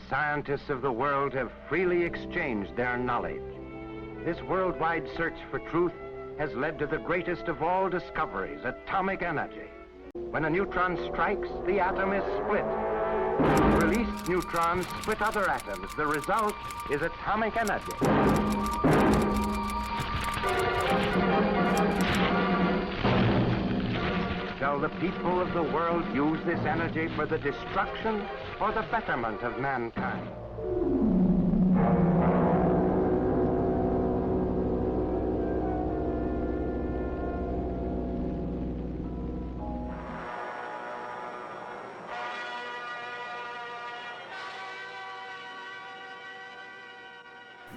scientists of the world have freely exchanged their knowledge. This worldwide search for truth has led to the greatest of all discoveries, atomic energy. When a neutron strikes, the atom is split. Released neutrons split other atoms. The result is atomic energy. Shall the people of the world use this energy for the destruction or the betterment of mankind?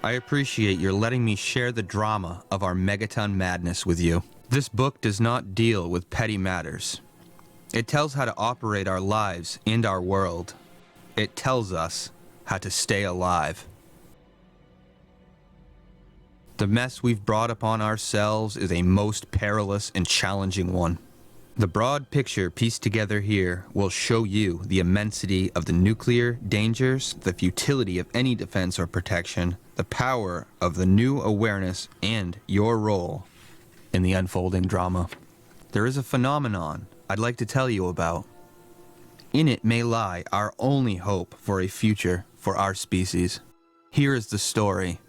I appreciate your letting me share the drama of our megaton madness with you. This book does not deal with petty matters. It tells how to operate our lives and our world. It tells us how to stay alive. The mess we've brought upon ourselves is a most perilous and challenging one. The broad picture pieced together here will show you the immensity of the nuclear dangers, the futility of any defense or protection, the power of the new awareness, and your role in the unfolding drama. There is a phenomenon I'd like to tell you about. In it may lie our only hope for a future for our species. Here is the story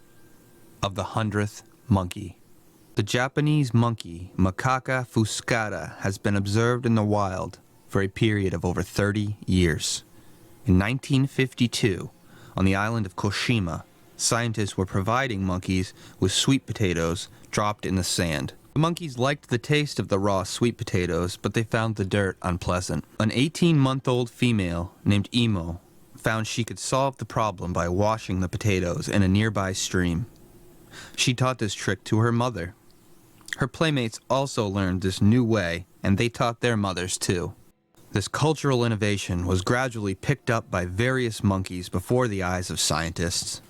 of the 100th monkey. The Japanese monkey, Macaca fuscata, has been observed in the wild for a period of over 30 years. In 1952, on the island of Koshima, scientists were providing monkeys with sweet potatoes dropped in the sand. The monkeys liked the taste of the raw sweet potatoes, but they found the dirt unpleasant. An 18-month-old female named Imo found she could solve the problem by washing the potatoes in a nearby stream. She taught this trick to her mother. Her playmates also learned this new way, and they taught their mothers too. This cultural innovation was gradually picked up by various monkeys before the eyes of scientists.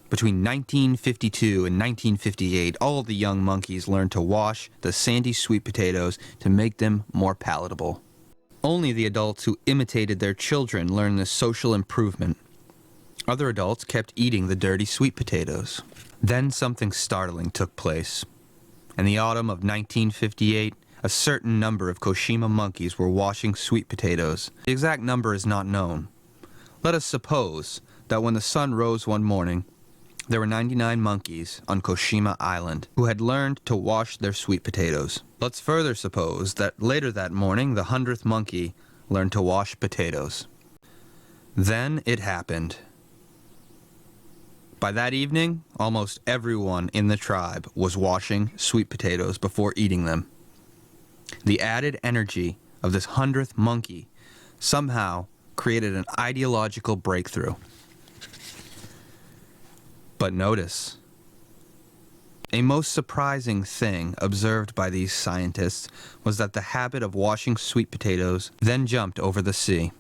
Between 1952 and 1958, all of the young monkeys learned to wash the sandy sweet potatoes to make them more palatable. Only the adults who imitated their children learned this social improvement. Other adults kept eating the dirty sweet potatoes. Then something startling took place. In the autumn of 1958, a certain number of Koshima monkeys were washing sweet potatoes. The exact number is not known. Let us suppose that when the sun rose one morning, there were 99 monkeys on Koshima Island who had learned to wash their sweet potatoes. Let's further suppose that later that morning, the 100th monkey learned to wash potatoes. Then it happened. By that evening, almost everyone in the tribe was washing sweet potatoes before eating them. The added energy of this 100th monkey somehow created an ideological breakthrough. But notice, a most surprising thing observed by these scientists was that the habit of washing sweet potatoes then jumped over the sea.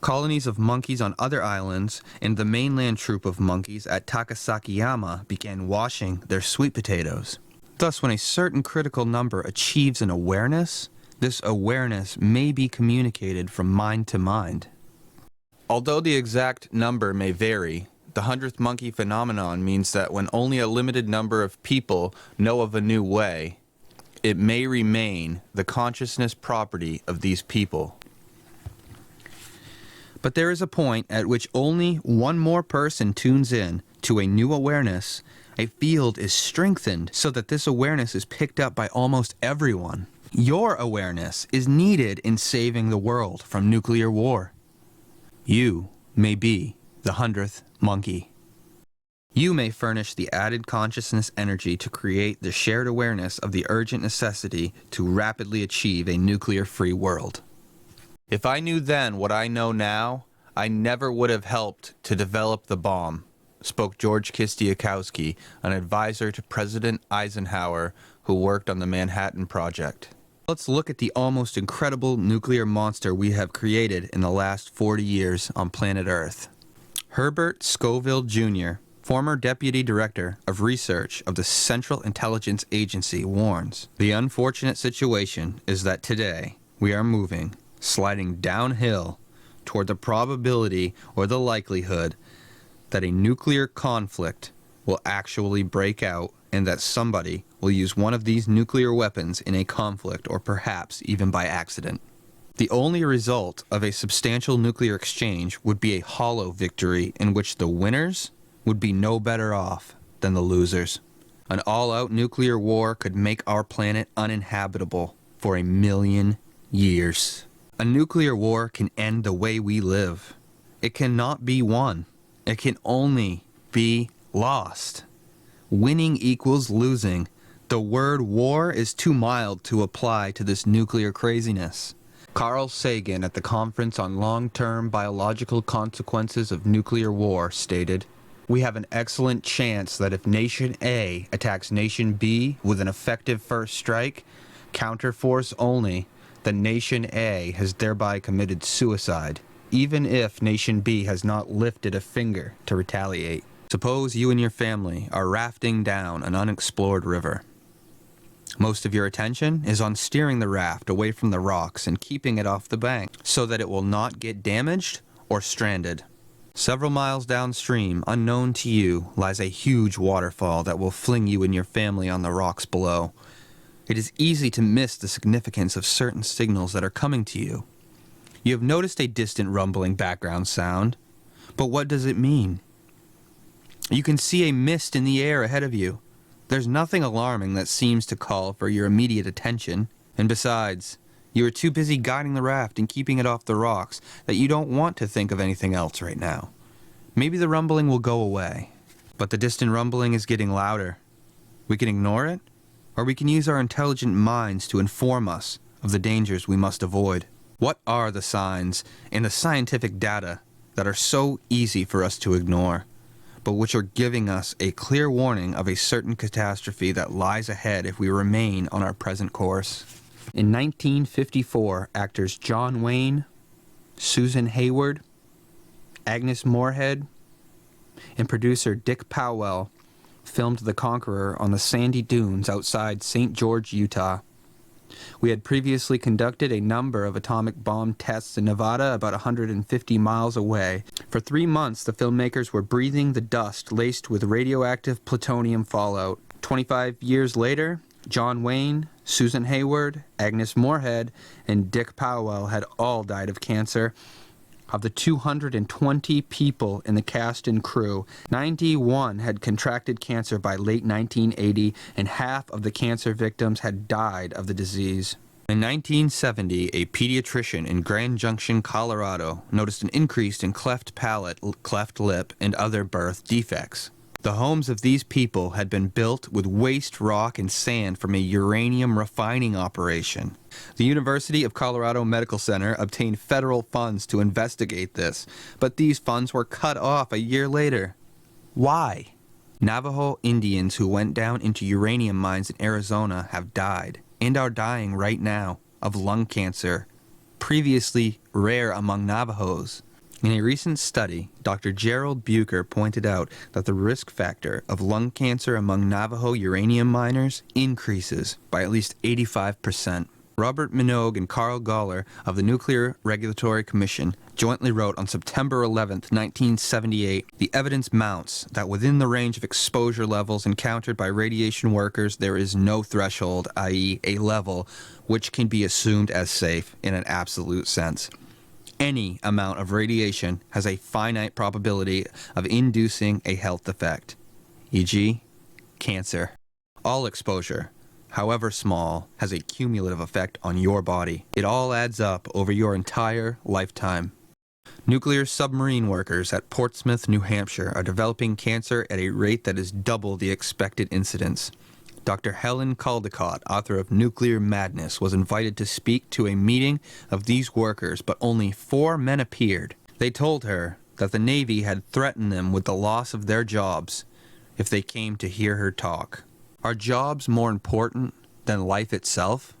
Colonies of monkeys on other islands and the mainland troop of monkeys at Takasakiyama began washing their sweet potatoes. Thus, when a certain critical number achieves an awareness, this awareness may be communicated from mind to mind. Although the exact number may vary, the 100th monkey phenomenon means that when only a limited number of people know of a new way, it may remain the consciousness property of these people. But there is a point at which only one more person tunes in to a new awareness. A field is strengthened so that this awareness is picked up by almost everyone. Your awareness is needed in saving the world from nuclear war. You may be the 100th monkey. You may furnish the added consciousness energy to create the shared awareness of the urgent necessity to rapidly achieve a nuclear-free world. If I knew then what I know now, I never would have helped to develop the bomb, spoke George Kistiakowsky, an advisor to President Eisenhower who worked on the Manhattan Project. Let's look at the almost incredible nuclear monster we have created in the last 40 years on planet Earth. Herbert Scoville Jr., former Deputy Director of Research of the Central Intelligence Agency, warns, "The unfortunate situation is that today we are moving, sliding downhill toward the probability or the likelihood that a nuclear conflict will actually break out and that somebody will use one of these nuclear weapons in a conflict or perhaps even by accident. The only result of a substantial nuclear exchange would be a hollow victory in which the winners would be no better off than the losers. An all-out nuclear war could make our planet uninhabitable for 1,000,000 years. A nuclear war can end the way we live. It cannot be won. It can only be lost. Winning equals losing. The word war is too mild to apply to this nuclear craziness. Carl Sagan at the Conference on Long-Term Biological Consequences of Nuclear War stated, "We have an excellent chance that if Nation A attacks Nation B with an effective first strike, counterforce only, then Nation A has thereby committed suicide, even if Nation B has not lifted a finger to retaliate." Suppose you and your family are rafting down an unexplored river. Most of your attention is on steering the raft away from the rocks and keeping it off the bank so that it will not get damaged or stranded. Several miles downstream, unknown to you, lies a huge waterfall that will fling you and your family on the rocks below. It is easy to miss the significance of certain signals that are coming to you. You have noticed a distant rumbling background sound, but what does it mean? You can see a mist in the air ahead of you. There's nothing alarming that seems to call for your immediate attention, and besides, you are too busy guiding the raft and keeping it off the rocks that you don't want to think of anything else right now. Maybe the rumbling will go away, but the distant rumbling is getting louder. We can ignore it, or we can use our intelligent minds to inform us of the dangers we must avoid. What are the signs in the scientific data that are so easy for us to ignore, but which are giving us a clear warning of a certain catastrophe that lies ahead if we remain on our present course? In 1954, actors John Wayne, Susan Hayward, Agnes Moorehead, and producer Dick Powell filmed The Conqueror on the sandy dunes outside St. George, Utah. We had previously conducted a number of atomic bomb tests in Nevada about 150 miles away. For 3 months, the filmmakers were breathing the dust laced with radioactive plutonium fallout. 25 years later, John Wayne, Susan Hayward, Agnes Moorehead, and Dick Powell had all died of cancer. Of the 220 people in the cast and crew, 91 had contracted cancer by late 1980, and half of the cancer victims had died of the disease. In 1970, a pediatrician in Grand Junction, Colorado, noticed an increase in cleft palate, cleft lip, and other birth defects. The homes of these people had been built with waste rock and sand from a uranium refining operation. The University of Colorado Medical Center obtained federal funds to investigate this, but these funds were cut off a year later. Why? Navajo Indians who went down into uranium mines in Arizona have died, and are dying right now, of lung cancer, previously rare among Navajos. In a recent study, Dr. Gerald Bucher pointed out that the risk factor of lung cancer among Navajo uranium miners increases by at least 85%. Robert Minogue and Carl Goller of the Nuclear Regulatory Commission jointly wrote on September 11, 1978, "The evidence mounts that within the range of exposure levels encountered by radiation workers, there is no threshold, i.e. a level, which can be assumed as safe in an absolute sense. Any amount of radiation has a finite probability of inducing a health effect, e.g., cancer. All exposure, however small, has a cumulative effect on your body. It all adds up over your entire lifetime. Nuclear submarine workers at Portsmouth, New Hampshire are developing cancer at a rate that is double the expected incidence. Dr. Helen Caldecott, author of Nuclear Madness, was invited to speak to a meeting of these workers, but only 4 men appeared. They told her that the Navy had threatened them with the loss of their jobs if they came to hear her talk. Are jobs more important than life itself?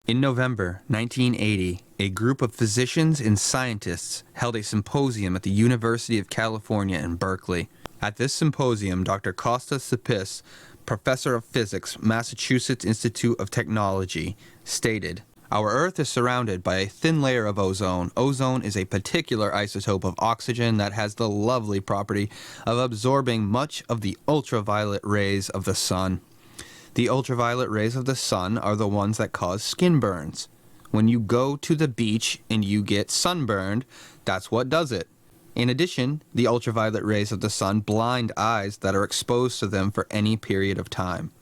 In November 1980, a group of physicians and scientists held a symposium at the University of California in Berkeley. At this symposium, Dr. Costa Cepis, professor of physics, Massachusetts Institute of Technology, stated, Our Earth is surrounded by a thin layer of ozone. Ozone is a particular isotope of oxygen that has the lovely property of absorbing much of the ultraviolet rays of the sun. The ultraviolet rays of the sun are the ones that cause skin burns. When you go to the beach and you get sunburned, that's what does it. In addition, the ultraviolet rays of the sun blind eyes that are exposed to them for any period of time.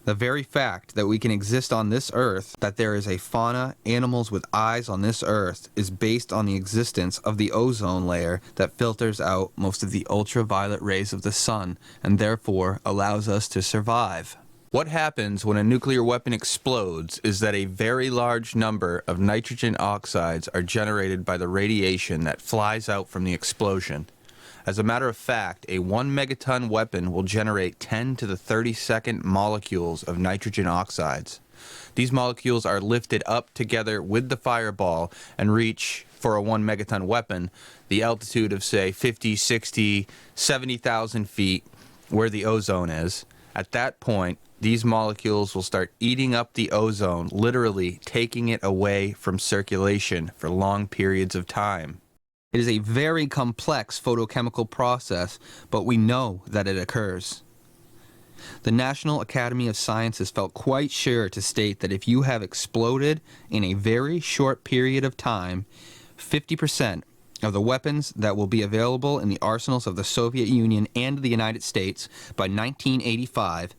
The very fact that we can exist on this earth, that there is a fauna, animals with eyes on this earth, is based on the existence of the ozone layer that filters out most of the ultraviolet rays of the sun and therefore allows us to survive. What happens when a nuclear weapon explodes is that a very large number of nitrogen oxides are generated by the radiation that flies out from the explosion. As a matter of fact, a 1 megaton weapon will generate 10 to the 32nd molecules of nitrogen oxides. These molecules are lifted up together with the fireball and reach, for a 1 megaton weapon, the altitude of, say, 50, 60, 70,000 feet, where the ozone is. At that point, these molecules will start eating up the ozone, literally taking it away from circulation for long periods of time. It is a very complex photochemical process, but we know that it occurs. The National Academy of Sciences felt quite sure to state that if you have exploded in a very short period of time, 50% of the weapons that will be available in the arsenals of the Soviet Union and the United States by 1985,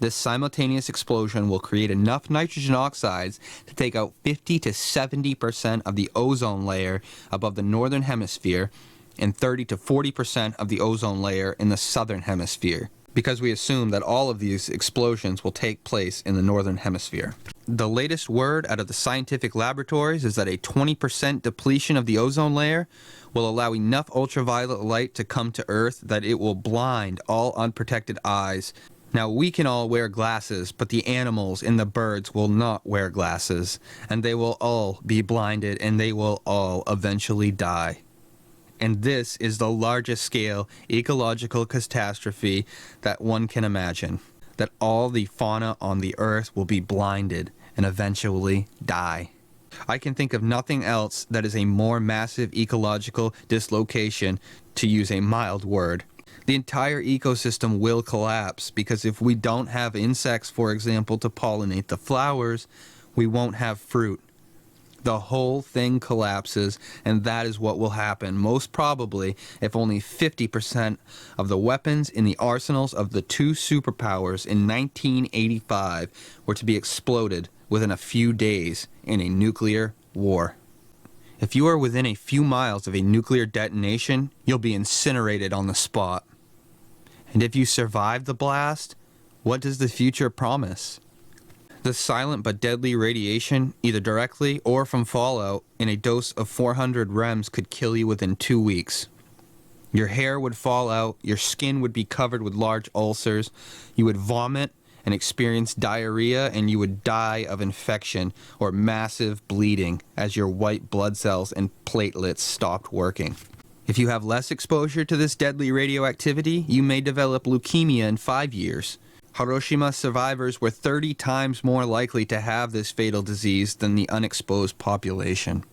this simultaneous explosion will create enough nitrogen oxides to take out 50 to 70% of the ozone layer above the northern hemisphere and 30 to 40% of the ozone layer in the southern hemisphere, because we assume that all of these explosions will take place in the northern hemisphere. The latest word out of the scientific laboratories is that a 20% depletion of the ozone layer will allow enough ultraviolet light to come to Earth that it will blind all unprotected eyes. Now, we can all wear glasses, but the animals and the birds will not wear glasses, and they will all be blinded, and they will all eventually die. And this is the largest scale ecological catastrophe that one can imagine, that all the fauna on the earth will be blinded and eventually die. I can think of nothing else that is a more massive ecological dislocation, to use a mild word. The entire ecosystem will collapse, because if we don't have insects, for example, to pollinate the flowers, we won't have fruit. The whole thing collapses, and that is what will happen, most probably, if only 50% of the weapons in the arsenals of the two superpowers in 1985 were to be exploded within a few days in a nuclear war. If you are within a few miles of a nuclear detonation, you'll be incinerated on the spot. And if you survive the blast, what does the future promise? The silent but deadly radiation, either directly or from fallout, in a dose of 400 rems could kill you within 2 weeks. Your hair would fall out, your skin would be covered with large ulcers, you would vomit and experience diarrhea, and you would die of infection or massive bleeding as your white blood cells and platelets stopped working. If you have less exposure to this deadly radioactivity, you may develop leukemia in 5 years. Hiroshima survivors were 30 times more likely to have this fatal disease than the unexposed population.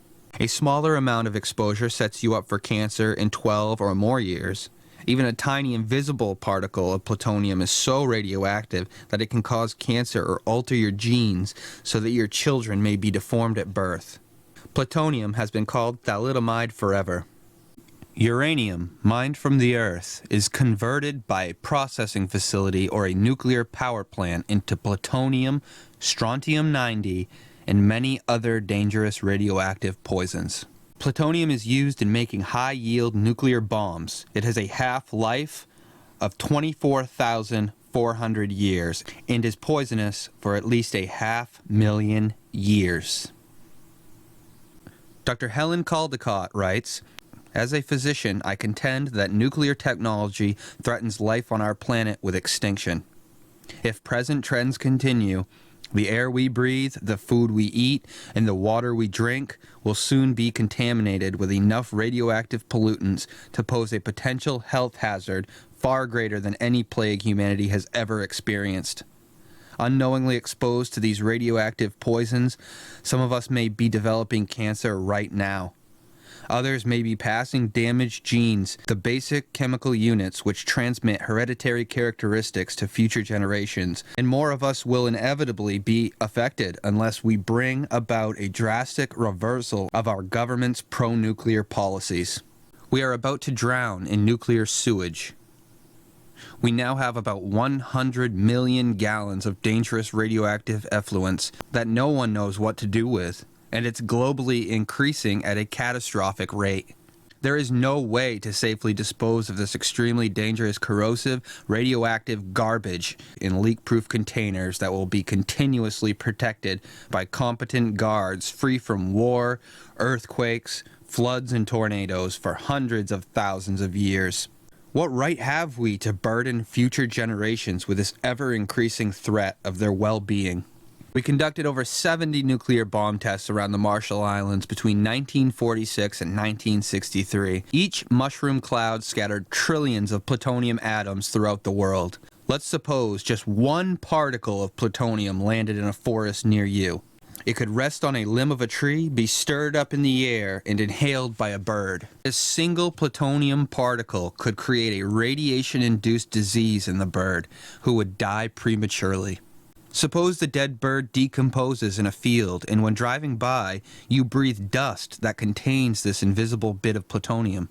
A smaller amount of exposure sets you up for cancer in 12 or more years. Even a tiny invisible particle of plutonium is so radioactive that it can cause cancer or alter your genes so that your children may be deformed at birth. Plutonium has been called thalidomide forever. Uranium, mined from the earth, is converted by a processing facility or a nuclear power plant into plutonium, strontium-90, and many other dangerous radioactive poisons. Plutonium is used in making high-yield nuclear bombs. It has a half-life of 24,400 years and is poisonous for at least 500,000 years. Dr. Helen Caldicott writes, "As a physician, I contend that nuclear technology threatens life on our planet with extinction. If present trends continue, the air we breathe, the food we eat, and the water we drink will soon be contaminated with enough radioactive pollutants to pose a potential health hazard far greater than any plague humanity has ever experienced. Unknowingly exposed to these radioactive poisons, some of us may be developing cancer right now. Others may be passing damaged genes, the basic chemical units which transmit hereditary characteristics to future generations, and more of us will inevitably be affected unless we bring about a drastic reversal of our government's pro-nuclear policies. We are about to drown in nuclear sewage. We now have about 100 million gallons of dangerous radioactive effluents that no one knows what to do with, and it's globally increasing at a catastrophic rate. There is no way to safely dispose of this extremely dangerous, corrosive, radioactive garbage in leak-proof containers that will be continuously protected by competent guards free from war, earthquakes, floods, and tornadoes for hundreds of thousands of years. What right have we to burden future generations with this ever-increasing threat of their well-being? We conducted over 70 nuclear bomb tests around the Marshall Islands between 1946 and 1963. Each mushroom cloud scattered trillions of plutonium atoms throughout the world. Let's suppose just one particle of plutonium landed in a forest near you. It could rest on a limb of a tree, be stirred up in the air, and inhaled by a bird. A single plutonium particle could create a radiation-induced disease in the bird, who would die prematurely. Suppose the dead bird decomposes in a field, and when driving by, you breathe dust that contains this invisible bit of plutonium.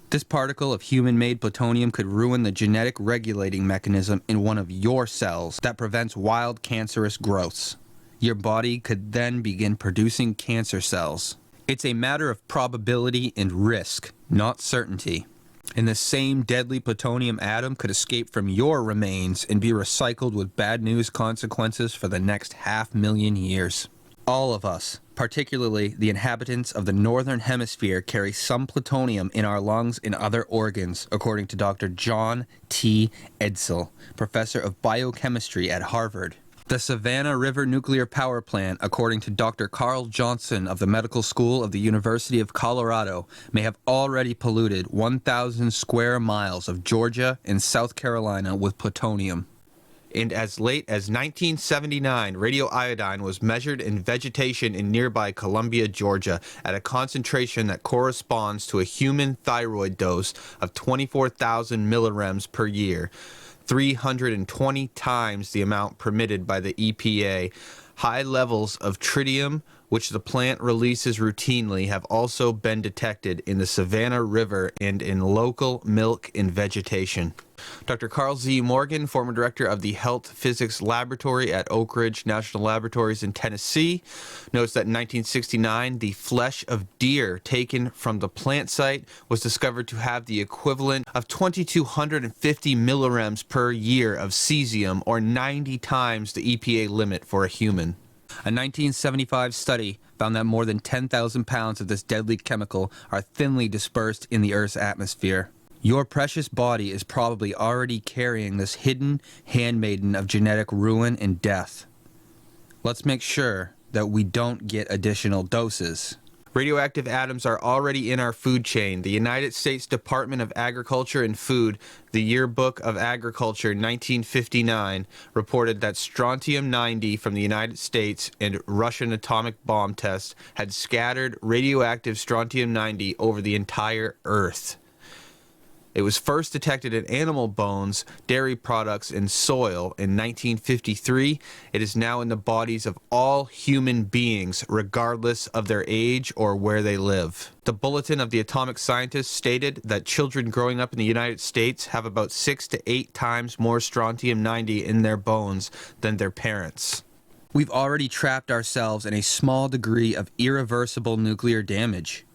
This particle of human-made plutonium could ruin the genetic regulating mechanism in one of your cells that prevents wild cancerous growths. Your body could then begin producing cancer cells. It's a matter of probability and risk, not certainty. And the same deadly plutonium atom could escape from your remains and be recycled with bad news consequences for the next 500,000 years. All of us, particularly the inhabitants of the northern hemisphere, carry some plutonium in our lungs and other organs, according to Dr. John T. Edsall, professor of biochemistry at Harvard. The Savannah River Nuclear Power Plant, according to Dr. Carl Johnson of the Medical School of the University of Colorado, may have already polluted 1,000 square miles of Georgia and South Carolina with plutonium. And as late as 1979, radioiodine was measured in vegetation in nearby Columbia, Georgia, at a concentration that corresponds to a human thyroid dose of 24,000 millirems per year. 320 times the amount permitted by the EPA. High levels of tritium, which the plant releases routinely, have also been detected in the Savannah River and in local milk and vegetation. Dr. Carl Z. Morgan, former director of the Health Physics Laboratory at Oak Ridge National Laboratories in Tennessee, notes that in 1969, the flesh of deer taken from the plant site was discovered to have the equivalent of 2,250 millirems per year of cesium, or 90 times the EPA limit for a human. A 1975 study found that more than 10,000 pounds of this deadly chemical are thinly dispersed in the Earth's atmosphere. Your precious body is probably already carrying this hidden handmaiden of genetic ruin and death. Let's make sure that we don't get additional doses. Radioactive atoms are already in our food chain. The United States Department of Agriculture and Food, the Yearbook of Agriculture 1959, reported that strontium-90 from the United States and Russian atomic bomb tests had scattered radioactive strontium-90 over the entire Earth. It was first detected in animal bones, dairy products, and soil in 1953. It is now in the bodies of all human beings, regardless of their age or where they live. The Bulletin of the Atomic Scientists stated that children growing up in the United States have about 6 to 8 times more strontium-90 in their bones than their parents. We've already trapped ourselves in a small degree of irreversible nuclear damage.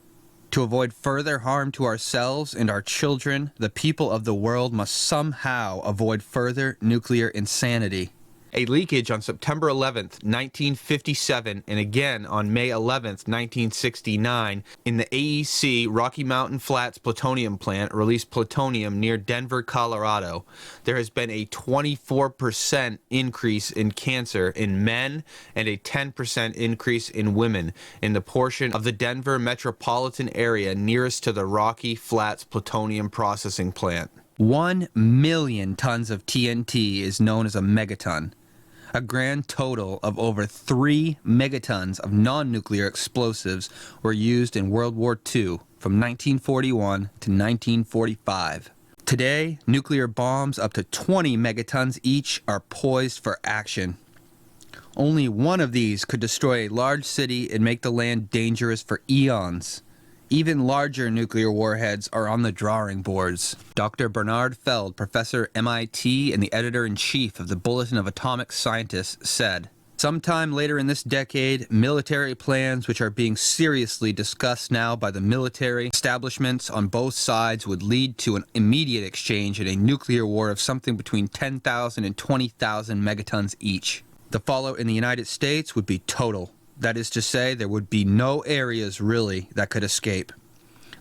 To avoid further harm to ourselves and our children, the people of the world must somehow avoid further nuclear insanity. A leakage on September 11th, 1957, and again on May 11th, 1969, in the AEC Rocky Mountain Flats plutonium plant released plutonium near Denver, Colorado. There has been a 24% increase in cancer in men and a 10% increase in women in the portion of the Denver metropolitan area nearest to the Rocky Flats plutonium processing plant. 1 million tons of TNT is known as a megaton. A grand total of over 3 megatons of non-nuclear explosives were used in World War II from 1941 to 1945. Today, nuclear bombs up to 20 megatons each are poised for action. Only one of these could destroy a large city and make the land dangerous for eons. Even larger nuclear warheads are on the drawing boards. Dr. Bernard Feld, professor MIT and the editor-in-chief of the Bulletin of Atomic Scientists, said, "Sometime later in this decade, military plans which are being seriously discussed now by the military establishments on both sides would lead to an immediate exchange in a nuclear war of something between 10,000 and 20,000 megatons each. The fallout in the United States would be total. That is to say, there would be no areas, really, that could escape.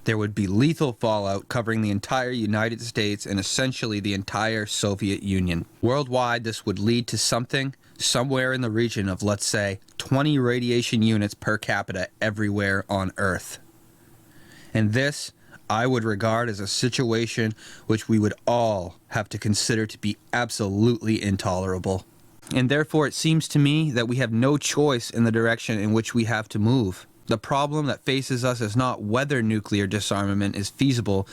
There would be lethal fallout covering the entire United States and essentially the entire Soviet Union. Worldwide, this would lead to something somewhere in the region of, let's say, 20 radiation units per capita everywhere on Earth. And this, I would regard as a situation which we would all have to consider to be absolutely intolerable. And therefore it seems to me that we have no choice in the direction in which we have to move. The problem that faces us is not whether nuclear disarmament is feasible,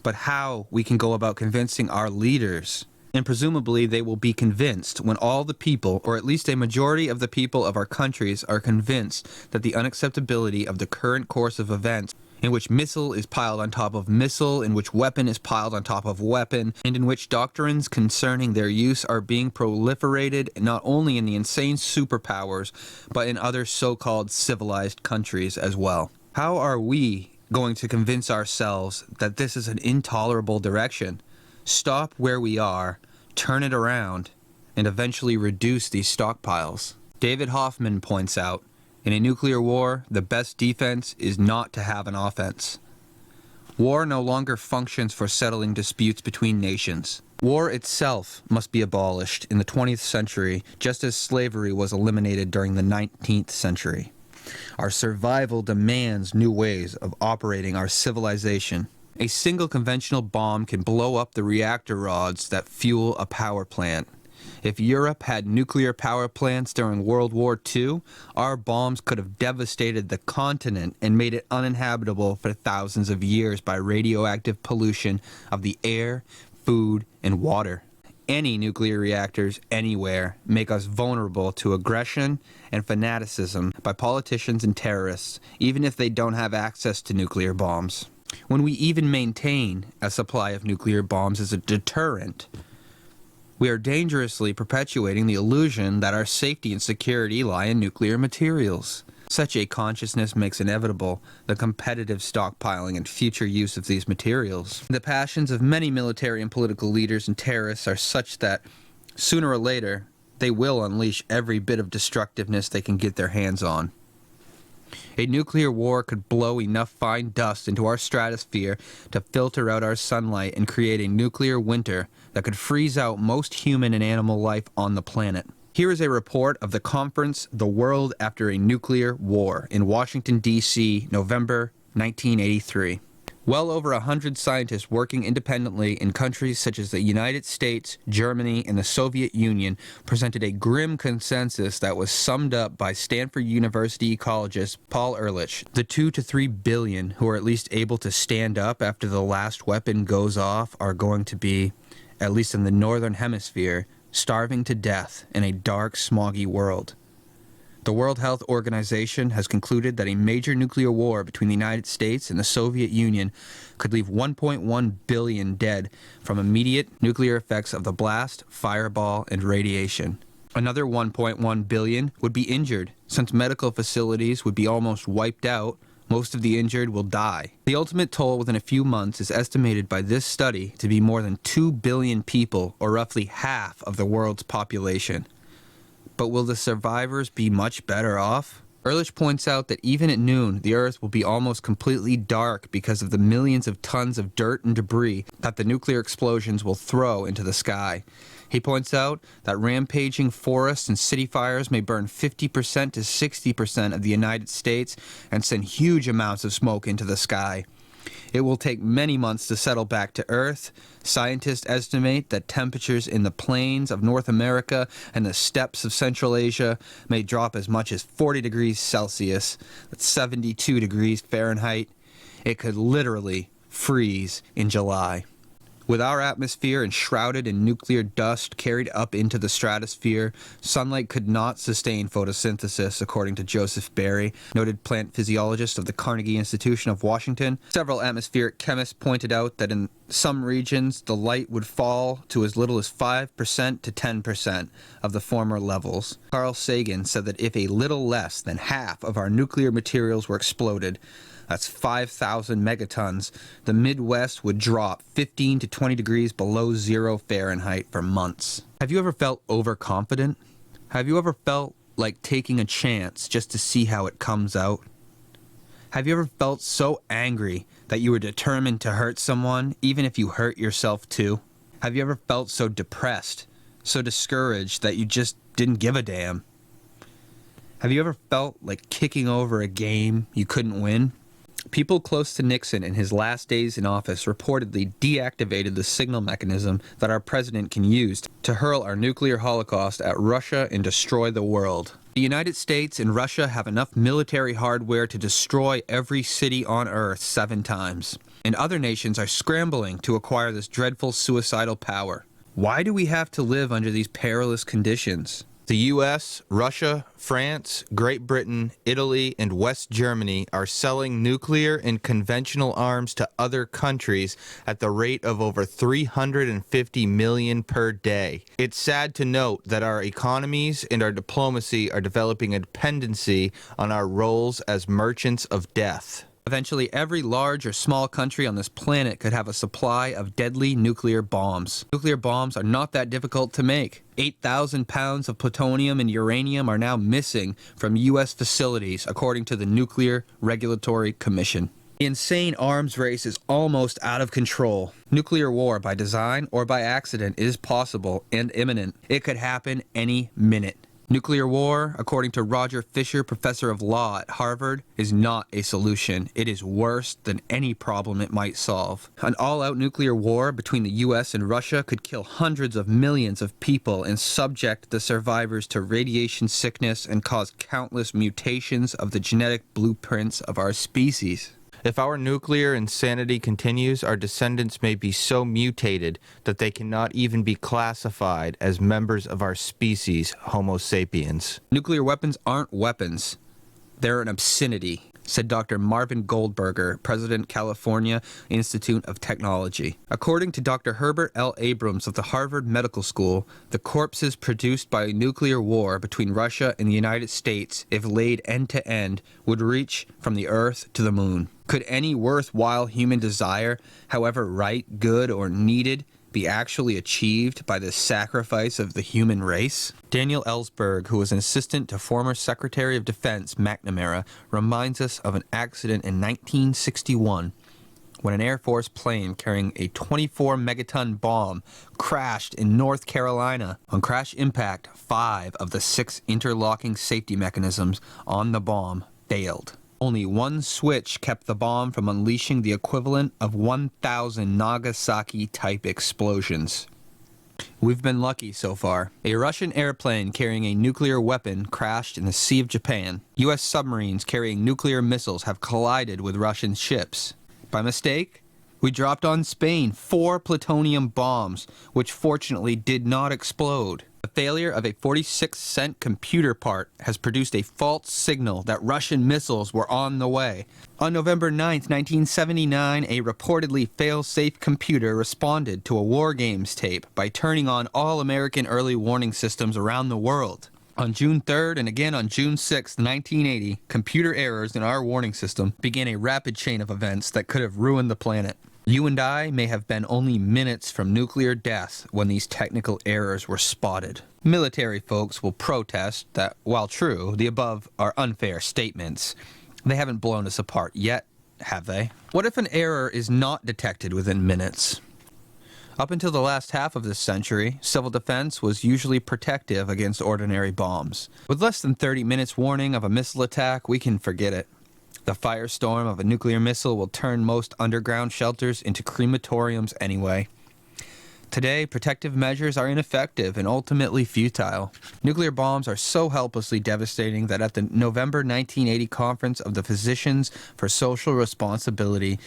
but how we can go about convincing our leaders. And presumably they will be convinced when all the people, or at least a majority of the people of our countries, are convinced that the unacceptability of the current course of events, in which missile is piled on top of missile, in which weapon is piled on top of weapon, and in which doctrines concerning their use are being proliferated not only in the insane superpowers, but in other so-called civilized countries as well. How are we going to convince ourselves that this is an intolerable direction? Stop where we are, turn it around, and eventually reduce these stockpiles. David Hoffman points out, in a nuclear war, the best defense is not to have an offense. War no longer functions for settling disputes between nations. War itself must be abolished in the 20th century, just as slavery was eliminated during the 19th century. Our survival demands new ways of operating our civilization. A single conventional bomb can blow up the reactor rods that fuel a power plant. If Europe had nuclear power plants during World War II, our bombs could have devastated the continent and made it uninhabitable for thousands of years by radioactive pollution of the air, food, and water. Any nuclear reactors anywhere make us vulnerable to aggression and fanaticism by politicians and terrorists, even if they don't have access to nuclear bombs. When we even maintain a supply of nuclear bombs as a deterrent, we are dangerously perpetuating the illusion that our safety and security lie in nuclear materials. Such a consciousness makes inevitable the competitive stockpiling and future use of these materials. The passions of many military and political leaders and terrorists are such that, sooner or later, they will unleash every bit of destructiveness they can get their hands on. A nuclear war could blow enough fine dust into our stratosphere to filter out our sunlight and create a nuclear winter that could freeze out most human and animal life on the planet. Here is a report of the conference The World After a Nuclear War in Washington, D.C., November 1983. Well over 100 scientists working independently in countries such as the United States, Germany, and the Soviet Union presented a grim consensus that was summed up by Stanford University ecologist Paul Ehrlich. The 2 to 3 billion who are at least able to stand up after the last weapon goes off are going to be, at least in the northern hemisphere, starving to death in a dark, smoggy world. The World Health Organization has concluded that a major nuclear war between the United States and the Soviet Union could leave 1.1 billion dead from immediate nuclear effects of the blast, fireball, and radiation. Another 1.1 billion would be injured, since medical facilities would be almost wiped out. Most of the injured will die. The ultimate toll within a few months is estimated by this study to be more than 2 billion people, or roughly half of the world's population. But will the survivors be much better off? Ehrlich points out that even at noon, the Earth will be almost completely dark because of the millions of tons of dirt and debris that the nuclear explosions will throw into the sky. He points out that rampaging forests and city fires may burn 50% to 60% of the United States and send huge amounts of smoke into the sky. It will take many months to settle back to Earth. Scientists estimate that temperatures in the plains of North America and the steppes of Central Asia may drop as much as 40 degrees Celsius, that's 72 degrees Fahrenheit. It could literally freeze in July. With our atmosphere enshrouded in nuclear dust carried up into the stratosphere, sunlight could not sustain photosynthesis, according to Joseph Barry, noted plant physiologist of the Carnegie Institution of Washington. Several atmospheric chemists pointed out that in some regions, the light would fall to as little as 5% to 10% of the former levels. Carl Sagan said that if a little less than half of our nuclear materials were exploded, that's 5,000 megatons, the Midwest would drop 15 to 20 degrees below 0 Fahrenheit for months. Have you ever felt overconfident? Have you ever felt like taking a chance just to see how it comes out? Have you ever felt so angry that you were determined to hurt someone, even if you hurt yourself too? Have you ever felt so depressed, so discouraged that you just didn't give a damn? Have you ever felt like kicking over a game you couldn't win? People close to Nixon in his last days in office reportedly deactivated the signal mechanism that our president can use to hurl our nuclear holocaust at Russia and destroy the world. The United States and Russia have enough military hardware to destroy every city on Earth 7 times, and other nations are scrambling to acquire this dreadful suicidal power. Why do we have to live under these perilous conditions? The US, Russia, France, Great Britain, Italy, and West Germany are selling nuclear and conventional arms to other countries at the rate of over 350 million per day. It's sad to note that our economies and our diplomacy are developing a dependency on our roles as merchants of death. Eventually, every large or small country on this planet could have a supply of deadly nuclear bombs. Nuclear bombs are not that difficult to make. 8,000 pounds of plutonium and uranium are now missing from U.S. facilities, according to the Nuclear Regulatory Commission. The insane arms race is almost out of control. Nuclear war by design or by accident is possible and imminent. It could happen any minute. Nuclear war, according to Roger Fisher, professor of law at Harvard, is not a solution. It is worse than any problem it might solve. An all-out nuclear war between the US and Russia could kill hundreds of millions of people and subject the survivors to radiation sickness and cause countless mutations of the genetic blueprints of our species. If our nuclear insanity continues, our descendants may be so mutated that they cannot even be classified as members of our species, Homo sapiens. Nuclear weapons aren't weapons. They're an obscenity, said Dr. Marvin Goldberger, President, California Institute of Technology. According to Dr. Herbert L. Abrams of the Harvard Medical School, the corpses produced by a nuclear war between Russia and the United States, if laid end to end, would reach from the Earth to the Moon. Could any worthwhile human desire, however right, good, or needed, be actually achieved by the sacrifice of the human race? Daniel Ellsberg, who was an assistant to former Secretary of Defense McNamara, reminds us of an accident in 1961 when an Air Force plane carrying a 24-megaton bomb crashed in North Carolina. On crash impact, 5 of the 6 interlocking safety mechanisms on the bomb failed. Only one switch kept the bomb from unleashing the equivalent of 1,000 Nagasaki-type explosions. We've been lucky so far. A Russian airplane carrying a nuclear weapon crashed in the Sea of Japan. U.S. submarines carrying nuclear missiles have collided with Russian ships. By mistake, we dropped on Spain 4 plutonium bombs, which fortunately did not explode. The failure of a 46-cent computer part has produced a false signal that Russian missiles were on the way. On November 9, 1979, a reportedly fail-safe computer responded to a War Games tape by turning on all American early warning systems around the world. On June 3rd and again on June 6, 1980, computer errors in our warning system began a rapid chain of events that could have ruined the planet. You and I may have been only minutes from nuclear death when these technical errors were spotted. Military folks will protest that, while true, the above are unfair statements. They haven't blown us apart yet, have they? What if an error is not detected within minutes? Up until the last half of this century, civil defense was usually protective against ordinary bombs. With less than 30 minutes warning of a missile attack, we can forget it. The firestorm of a nuclear missile will turn most underground shelters into crematoriums anyway. Today, protective measures are ineffective and ultimately futile. Nuclear bombs are so helplessly devastating that at the November 1980 conference of the Physicians for Social Responsibility,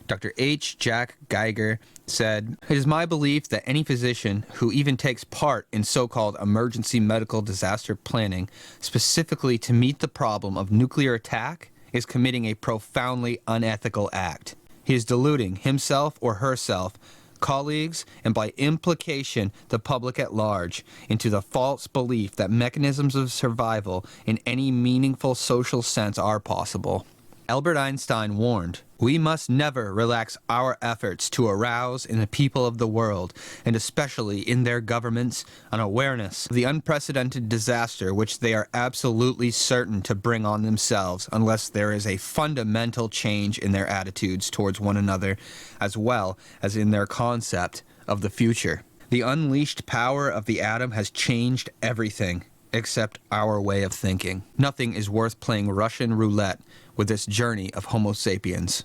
Dr. H. Jack Geiger said, "It is my belief that any physician who even takes part in so-called emergency medical disaster planning, specifically to meet the problem of nuclear attack, is committing a profoundly unethical act. He is deluding himself or herself, colleagues, and by implication the public at large, into the false belief that mechanisms of survival in any meaningful social sense are possible." Albert Einstein warned, "We must never relax our efforts to arouse in the people of the world, and especially in their governments, an awareness of the unprecedented disaster which they are absolutely certain to bring on themselves unless there is a fundamental change in their attitudes towards one another, as well as in their concept of the future. The unleashed power of the atom has changed everything, except our way of thinking. Nothing is worth playing Russian roulette with this journey of Homo sapiens.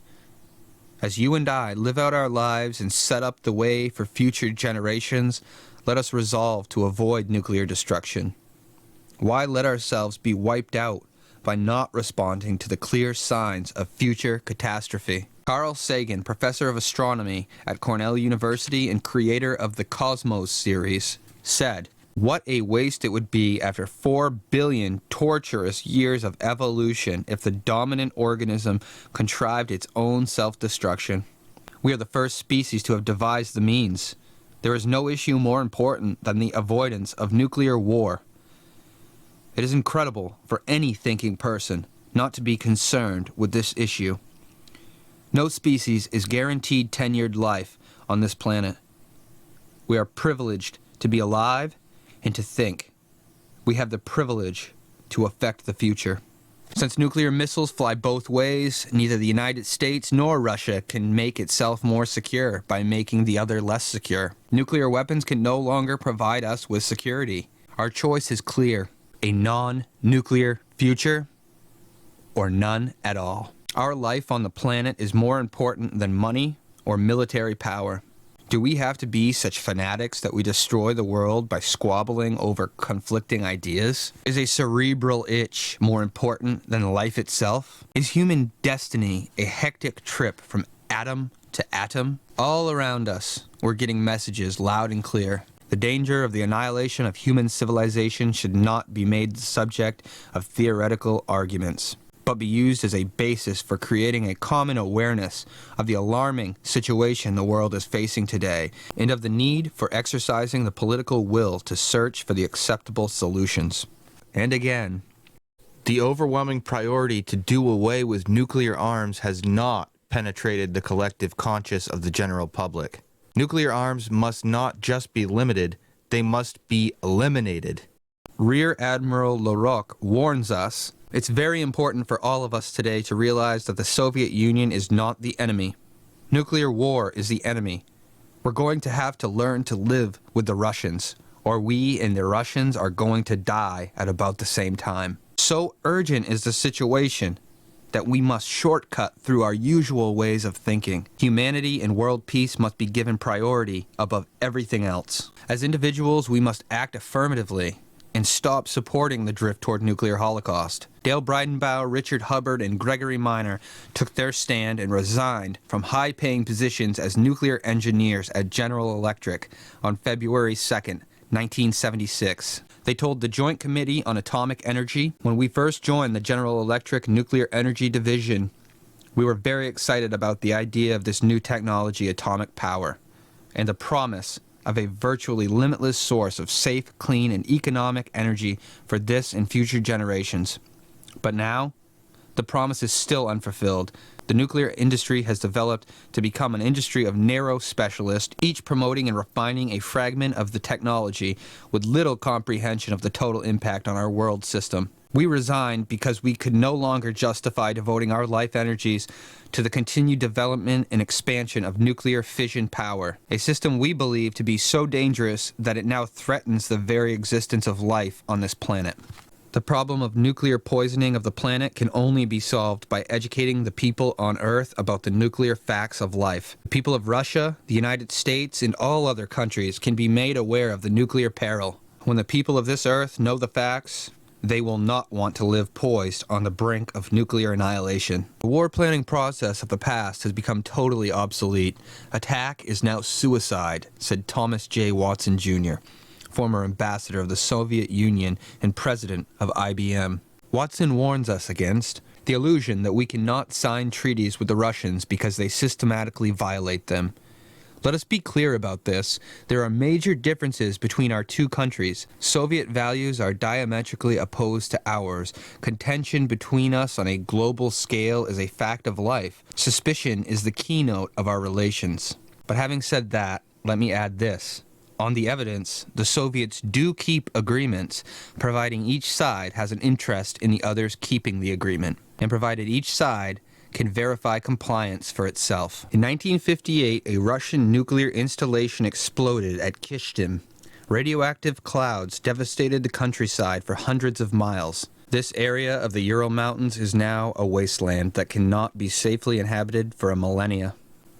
As you and I live out our lives and set up the way for future generations, let us resolve to avoid nuclear destruction. Why let ourselves be wiped out by not responding to the clear signs of future catastrophe?" Carl Sagan, professor of astronomy at Cornell University and creator of the Cosmos series, said, "What a waste it would be after 4 billion torturous years of evolution if the dominant organism contrived its own self-destruction. We are the first species to have devised the means. There is no issue more important than the avoidance of nuclear war. It is incredible for any thinking person not to be concerned with this issue. No species is guaranteed tenured life on this planet. We are privileged to be alive and to think. We have the privilege to affect the future. Since nuclear missiles fly both ways, neither the United States nor Russia can make itself more secure by making the other less secure. Nuclear weapons can no longer provide us with security. Our choice is clear: a non-nuclear future or none at all. Our life on the planet is more important than money or military power. Do we have to be such fanatics that we destroy the world by squabbling over conflicting ideas? Is a cerebral itch more important than life itself? Is human destiny a hectic trip from atom to atom? All around us, we're getting messages loud and clear. The danger of the annihilation of human civilization should not be made the subject of theoretical arguments, but be used as a basis for creating a common awareness of the alarming situation the world is facing today, and of the need for exercising the political will to search for the acceptable solutions." And again, the overwhelming priority to do away with nuclear arms has not penetrated the collective conscience of the general public. Nuclear arms must not just be limited, they must be eliminated. Rear Admiral LaRocque warns us, "It's very important for all of us today to realize that the Soviet Union is not the enemy. Nuclear war is the enemy. We're going to have to learn to live with the Russians, or we and the Russians are going to die at about the same time. So urgent is the situation that we must shortcut through our usual ways of thinking. Humanity and world peace must be given priority above everything else. As individuals, we must act affirmatively and stop supporting the drift toward nuclear holocaust." Dale Bridenbaugh, Richard Hubbard, and Gregory Minor took their stand and resigned from high-paying positions as nuclear engineers at General Electric on February 2nd, 1976. They told the Joint Committee on Atomic Energy, "When we first joined the General Electric Nuclear Energy Division, we were very excited about the idea of this new technology, atomic power, and the promise of a virtually limitless source of safe, clean, and economic energy for this and future generations. But now, the promise is still unfulfilled. The nuclear industry has developed to become an industry of narrow specialists, each promoting and refining a fragment of the technology with little comprehension of the total impact on our world system. We resigned because we could no longer justify devoting our life energies to the continued development and expansion of nuclear fission power, a system we believe to be so dangerous that it now threatens the very existence of life on this planet." The problem of nuclear poisoning of the planet can only be solved by educating the people on Earth about the nuclear facts of life. The people of Russia, the United States, and all other countries can be made aware of the nuclear peril. When the people of this Earth know the facts, they will not want to live poised on the brink of nuclear annihilation. The war planning process of the past has become totally obsolete. Attack is now suicide, said Thomas J. Watson Jr., former ambassador of the Soviet Union and president of IBM. Watson warns us against the illusion that we cannot sign treaties with the Russians because they systematically violate them. Let us be clear about this. There are major differences between our two countries. Soviet values are diametrically opposed to ours. Contention between us on a global scale is a fact of life. Suspicion is the keynote of our relations. But having said that, let me add this. On the evidence, the Soviets do keep agreements, providing each side has an interest in the other's keeping the agreement, and provided each side can verify compliance for itself. In 1958, a Russian nuclear installation exploded at Kishtim. Radioactive clouds devastated the countryside for hundreds of miles. This area of the Ural Mountains is now a wasteland that cannot be safely inhabited for a millennia.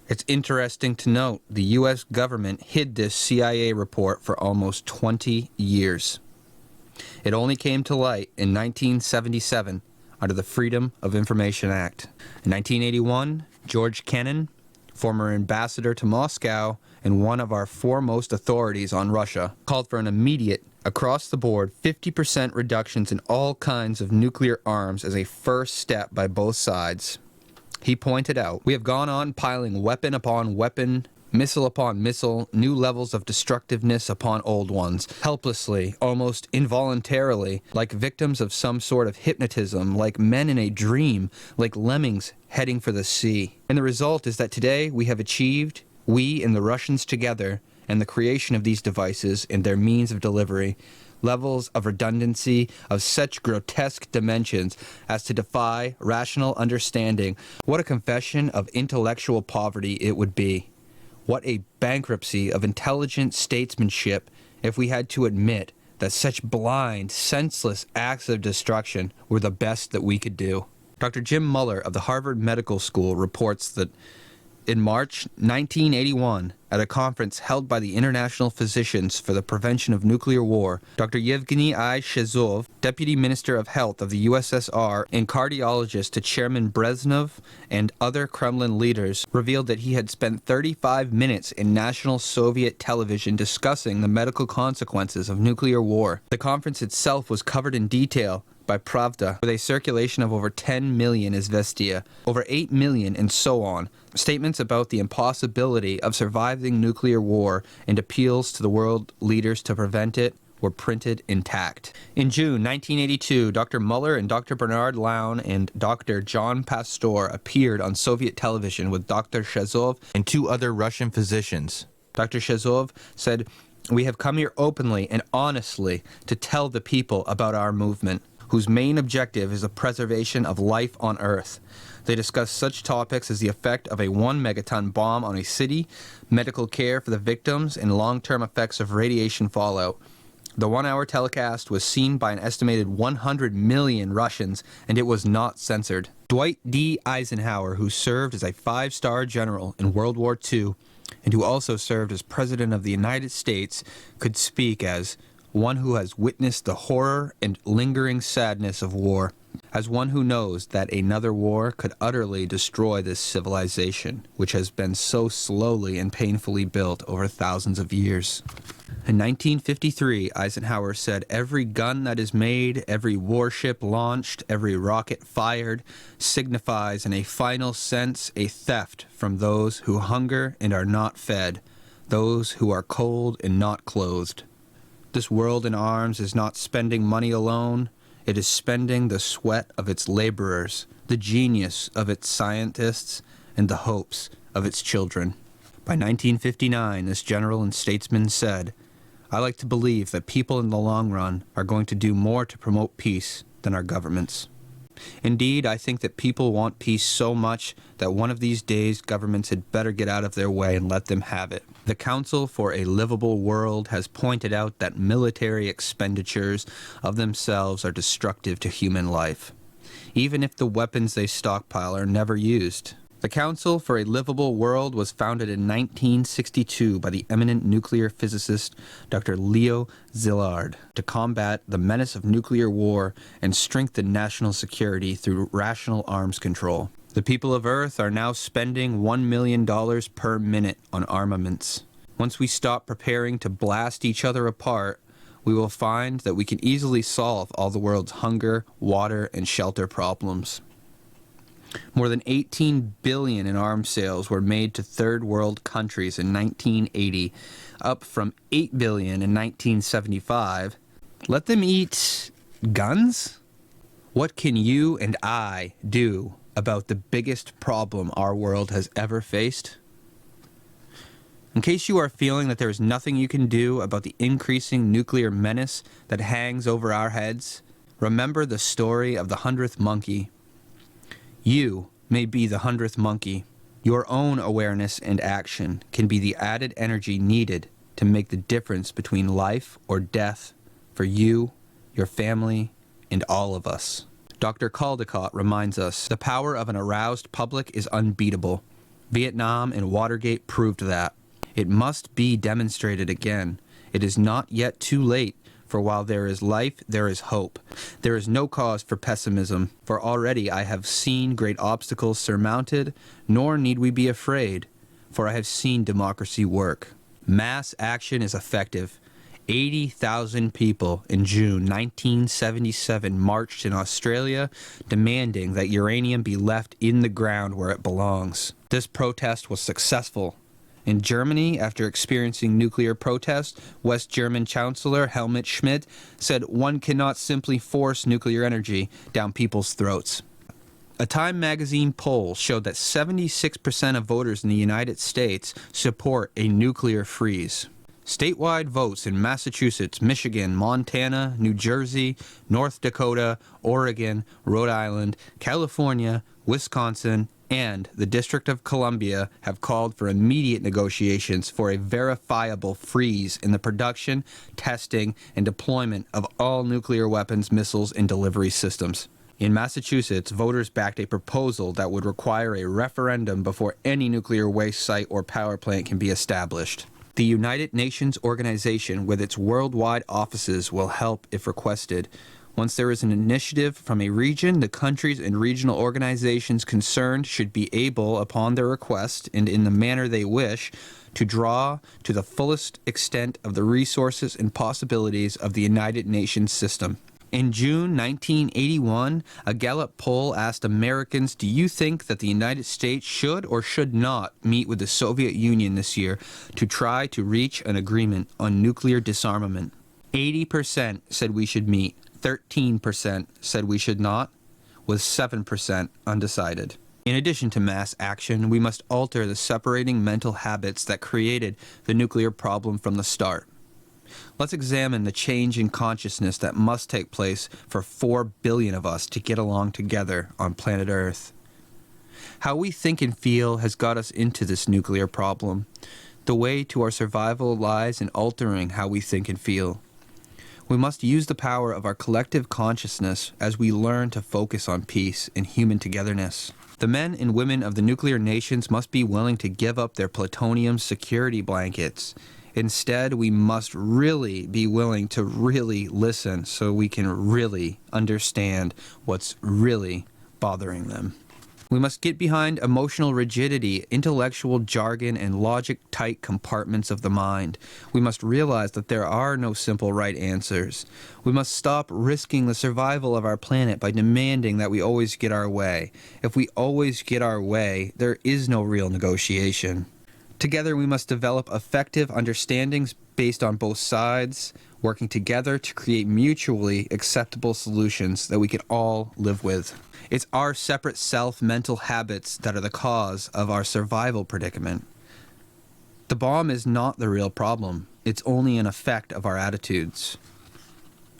It's interesting to note the U.S. government hid this CIA report for almost 20 years. It only came to light in 1977 under the Freedom of Information Act. In 1981, George Kennan, former ambassador to Moscow and one of our foremost authorities on Russia, called for an immediate, across-the-board 50% reductions in all kinds of nuclear arms as a first step by both sides. He pointed out, we have gone on piling weapon upon weapon, missile upon missile, new levels of destructiveness upon old ones, helplessly, almost involuntarily, like victims of some sort of hypnotism, like men in a dream, like lemmings heading for the sea. And the result is that today we have achieved, we and the Russians together, and the creation of these devices and their means of delivery, levels of redundancy of such grotesque dimensions as to defy rational understanding. What a confession of intellectual poverty it would be. What a bankruptcy of intelligent statesmanship if we had to admit that such blind, senseless acts of destruction were the best that we could do. Dr. Jim Muller of the Harvard Medical School reports that in March 1981, at a conference held by the International Physicians for the Prevention of Nuclear War, Dr. Yevgeny I. Shezov, Deputy Minister of Health of the USSR and cardiologist to Chairman Brezhnev and other Kremlin leaders, revealed that he had spent 35 minutes in national Soviet television discussing the medical consequences of nuclear war. The conference itself was covered in detail by Pravda, with a circulation of over 10 million Izvestia, over 8 million, and so on. Statements about the impossibility of surviving nuclear war and appeals to the world leaders to prevent it were printed intact. In June 1982, Dr. Muller and Dr. Bernard Laun and Dr. John Pastor appeared on Soviet television with Dr. Shezov and two other Russian physicians. Dr. Shezov said, "We have come here openly and honestly to tell the people about our movement, whose main objective is the preservation of life on Earth." They discussed such topics as the effect of a 1 megaton bomb on a city, medical care for the victims, and long-term effects of radiation fallout. The 1-hour telecast was seen by an estimated 100 million Russians, and it was not censored. Dwight D. Eisenhower, who served as a 5-star general in World War II, and who also served as President of the United States, could speak as one who has witnessed the horror and lingering sadness of war, as one who knows that another war could utterly destroy this civilization, which has been so slowly and painfully built over thousands of years. In 1953, Eisenhower said, "Every gun that is made, every warship launched, every rocket fired, signifies in a final sense a theft from those who hunger and are not fed, those who are cold and not clothed. This world in arms is not spending money alone. It is spending the sweat of its laborers, the genius of its scientists, and the hopes of its children." By 1959, this general and statesman said, "I like to believe that people in the long run are going to do more to promote peace than our governments." Indeed, I think that people want peace so much that one of these days governments had better get out of their way and let them have it. The Council for a Livable World has pointed out that military expenditures of themselves are destructive to human life, even if the weapons they stockpile are never used. The Council for a Livable World was founded in 1962 by the eminent nuclear physicist Dr. Leo Szilard to combat the menace of nuclear war and strengthen national security through rational arms control. The people of Earth are now spending $1 million per minute on armaments. Once we stop preparing to blast each other apart, we will find that we can easily solve all the world's hunger, water, and shelter problems. More than $18 billion in arms sales were made to third world countries in 1980, up from $8 billion in 1975. Let them eat guns? What can you and I do about the biggest problem our world has ever faced? In case you are feeling that there is nothing you can do about the increasing nuclear menace that hangs over our heads, remember the story of the 100th monkey. You may be the 100th monkey. Your own awareness and action can be the added energy needed to make the difference between life or death for you, your family, and all of us. Dr. Caldecott reminds us the power of an aroused public is unbeatable. Vietnam and Watergate proved that. It must be demonstrated again. It is not yet too late. For while there is life, there is hope. There is no cause for pessimism, for already I have seen great obstacles surmounted, nor need we be afraid, for I have seen democracy work. Mass action is effective. 80,000 people in June 1977 marched in Australia, demanding that uranium be left in the ground where it belongs. This protest was successful. In Germany, after experiencing nuclear protest, West German Chancellor Helmut Schmidt said one cannot simply force nuclear energy down people's throats. A Time magazine poll showed that 76% of voters in the United States support a nuclear freeze. Statewide votes in Massachusetts, Michigan, Montana, New Jersey, North Dakota, Oregon, Rhode Island, California, Wisconsin, and the District of Columbia have called for immediate negotiations for a verifiable freeze in the production, testing, and deployment of all nuclear weapons, missiles, and delivery systems. In Massachusetts, voters backed a proposal that would require a referendum before any nuclear waste site or power plant can be established. The United Nations organization with its worldwide offices will help if requested. Once there is an initiative from a region, the countries and regional organizations concerned should be able, upon their request and in the manner they wish, to draw to the fullest extent of the resources and possibilities of the United Nations system. In June 1981, a Gallup poll asked Americans, do you think that the United States should or should not meet with the Soviet Union this year to try to reach an agreement on nuclear disarmament? 80% said we should meet. 13% said we should not, with 7% undecided. In addition to mass action, we must alter the separating mental habits that created the nuclear problem from the start. Let's examine the change in consciousness that must take place for 4 billion of us to get along together on planet Earth. How we think and feel has got us into this nuclear problem. The way to our survival lies in altering how we think and feel. We must use the power of our collective consciousness as we learn to focus on peace and human togetherness. The men and women of the nuclear nations must be willing to give up their plutonium security blankets. Instead, we must really be willing to really listen so we can really understand what's really bothering them. We must get behind emotional rigidity, intellectual jargon, and logic-tight compartments of the mind. We must realize that there are no simple right answers. We must stop risking the survival of our planet by demanding that we always get our way. If we always get our way, there is no real negotiation. Together, we must develop effective understandings based on both sides, working together to create mutually acceptable solutions that we can all live with. It's our separate self-mental habits that are the cause of our survival predicament. The bomb is not the real problem. It's only an effect of our attitudes.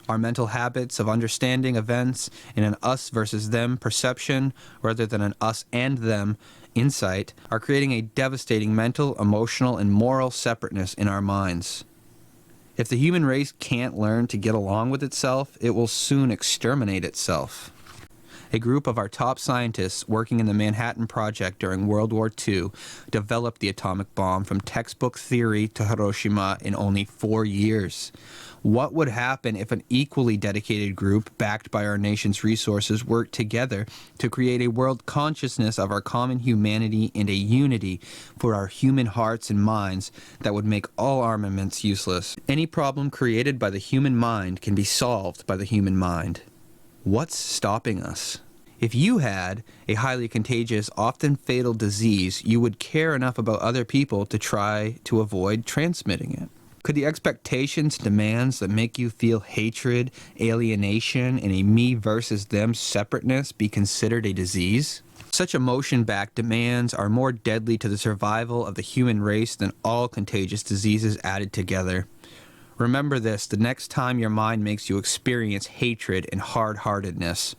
Our mental habits of understanding events in an us versus them perception rather than an us and them insight are creating a devastating mental, emotional, and moral separateness in our minds. If the human race can't learn to get along with itself, it will soon exterminate itself. A group of our top scientists working in the Manhattan Project during World War II developed the atomic bomb from textbook theory to Hiroshima in only 4 years. What would happen if an equally dedicated group, backed by our nation's resources, worked together to create a world consciousness of our common humanity and a unity for our human hearts and minds that would make all armaments useless? Any problem created by the human mind can be solved by the human mind. What's stopping us? If you had a highly contagious, often fatal disease, you would care enough about other people to try to avoid transmitting it. Could the expectations and demands that make you feel hatred, alienation, and a me versus them separateness be considered a disease? Such emotion-backed demands are more deadly to the survival of the human race than all contagious diseases added together. Remember this the next time your mind makes you experience hatred and hard-heartedness.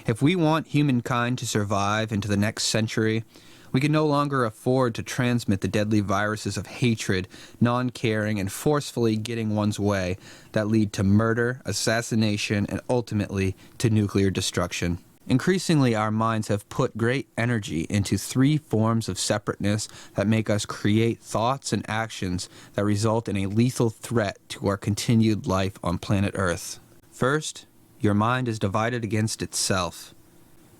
If we want humankind to survive into the next century, we can no longer afford to transmit the deadly viruses of hatred, non-caring, and forcefully getting one's way that lead to murder, assassination, and ultimately to nuclear destruction. Increasingly, our minds have put great energy into 3 forms of separateness that make us create thoughts and actions that result in a lethal threat to our continued life on planet Earth. First, your mind is divided against itself.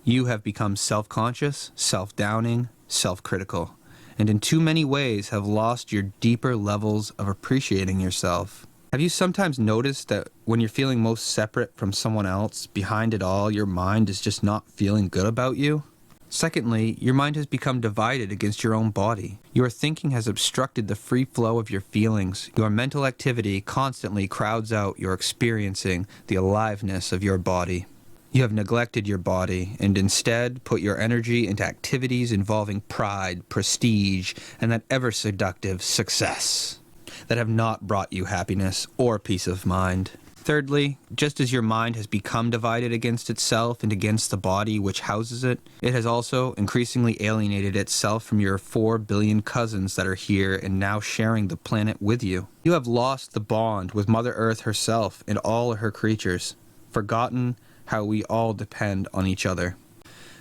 You have become self-conscious, self-downing, self-critical, and in too many ways have lost your deeper levels of appreciating yourself. Have you sometimes noticed that when you're feeling most separate from someone else, behind it all, your mind is just not feeling good about you? Secondly, your mind has become divided against your own body. Your thinking has obstructed the free flow of your feelings. Your mental activity constantly crowds out your experiencing the aliveness of your body. You have neglected your body and instead put your energy into activities involving pride, prestige, and that ever-seductive success that have not brought you happiness or peace of mind. Thirdly, just as your mind has become divided against itself and against the body which houses it, it has also increasingly alienated itself from your 4 billion cousins that are here and now sharing the planet with you. You have lost the bond with Mother Earth herself and all her creatures, forgotten how we all depend on each other.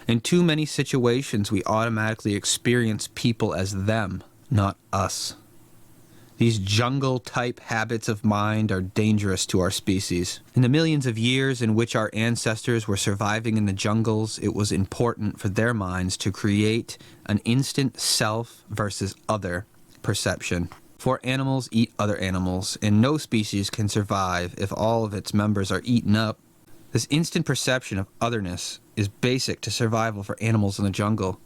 In too many situations, we automatically experience people as them, not us. These jungle-type habits of mind are dangerous to our species. In the millions of years in which our ancestors were surviving in the jungles, it was important for their minds to create an instant self versus other perception. For animals eat other animals, and no species can survive if all of its members are eaten up. This instant perception of otherness is basic to survival for animals in the jungle.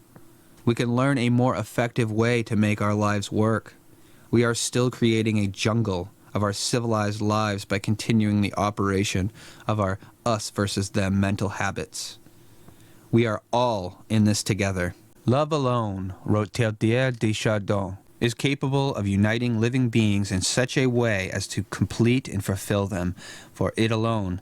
We can learn a more effective way to make our lives work. We are still creating a jungle of our civilized lives by continuing the operation of our us versus them mental habits. We are all in this together. Love alone, wrote Teilhard de Chardin, is capable of uniting living beings in such a way as to complete and fulfill them, for it alone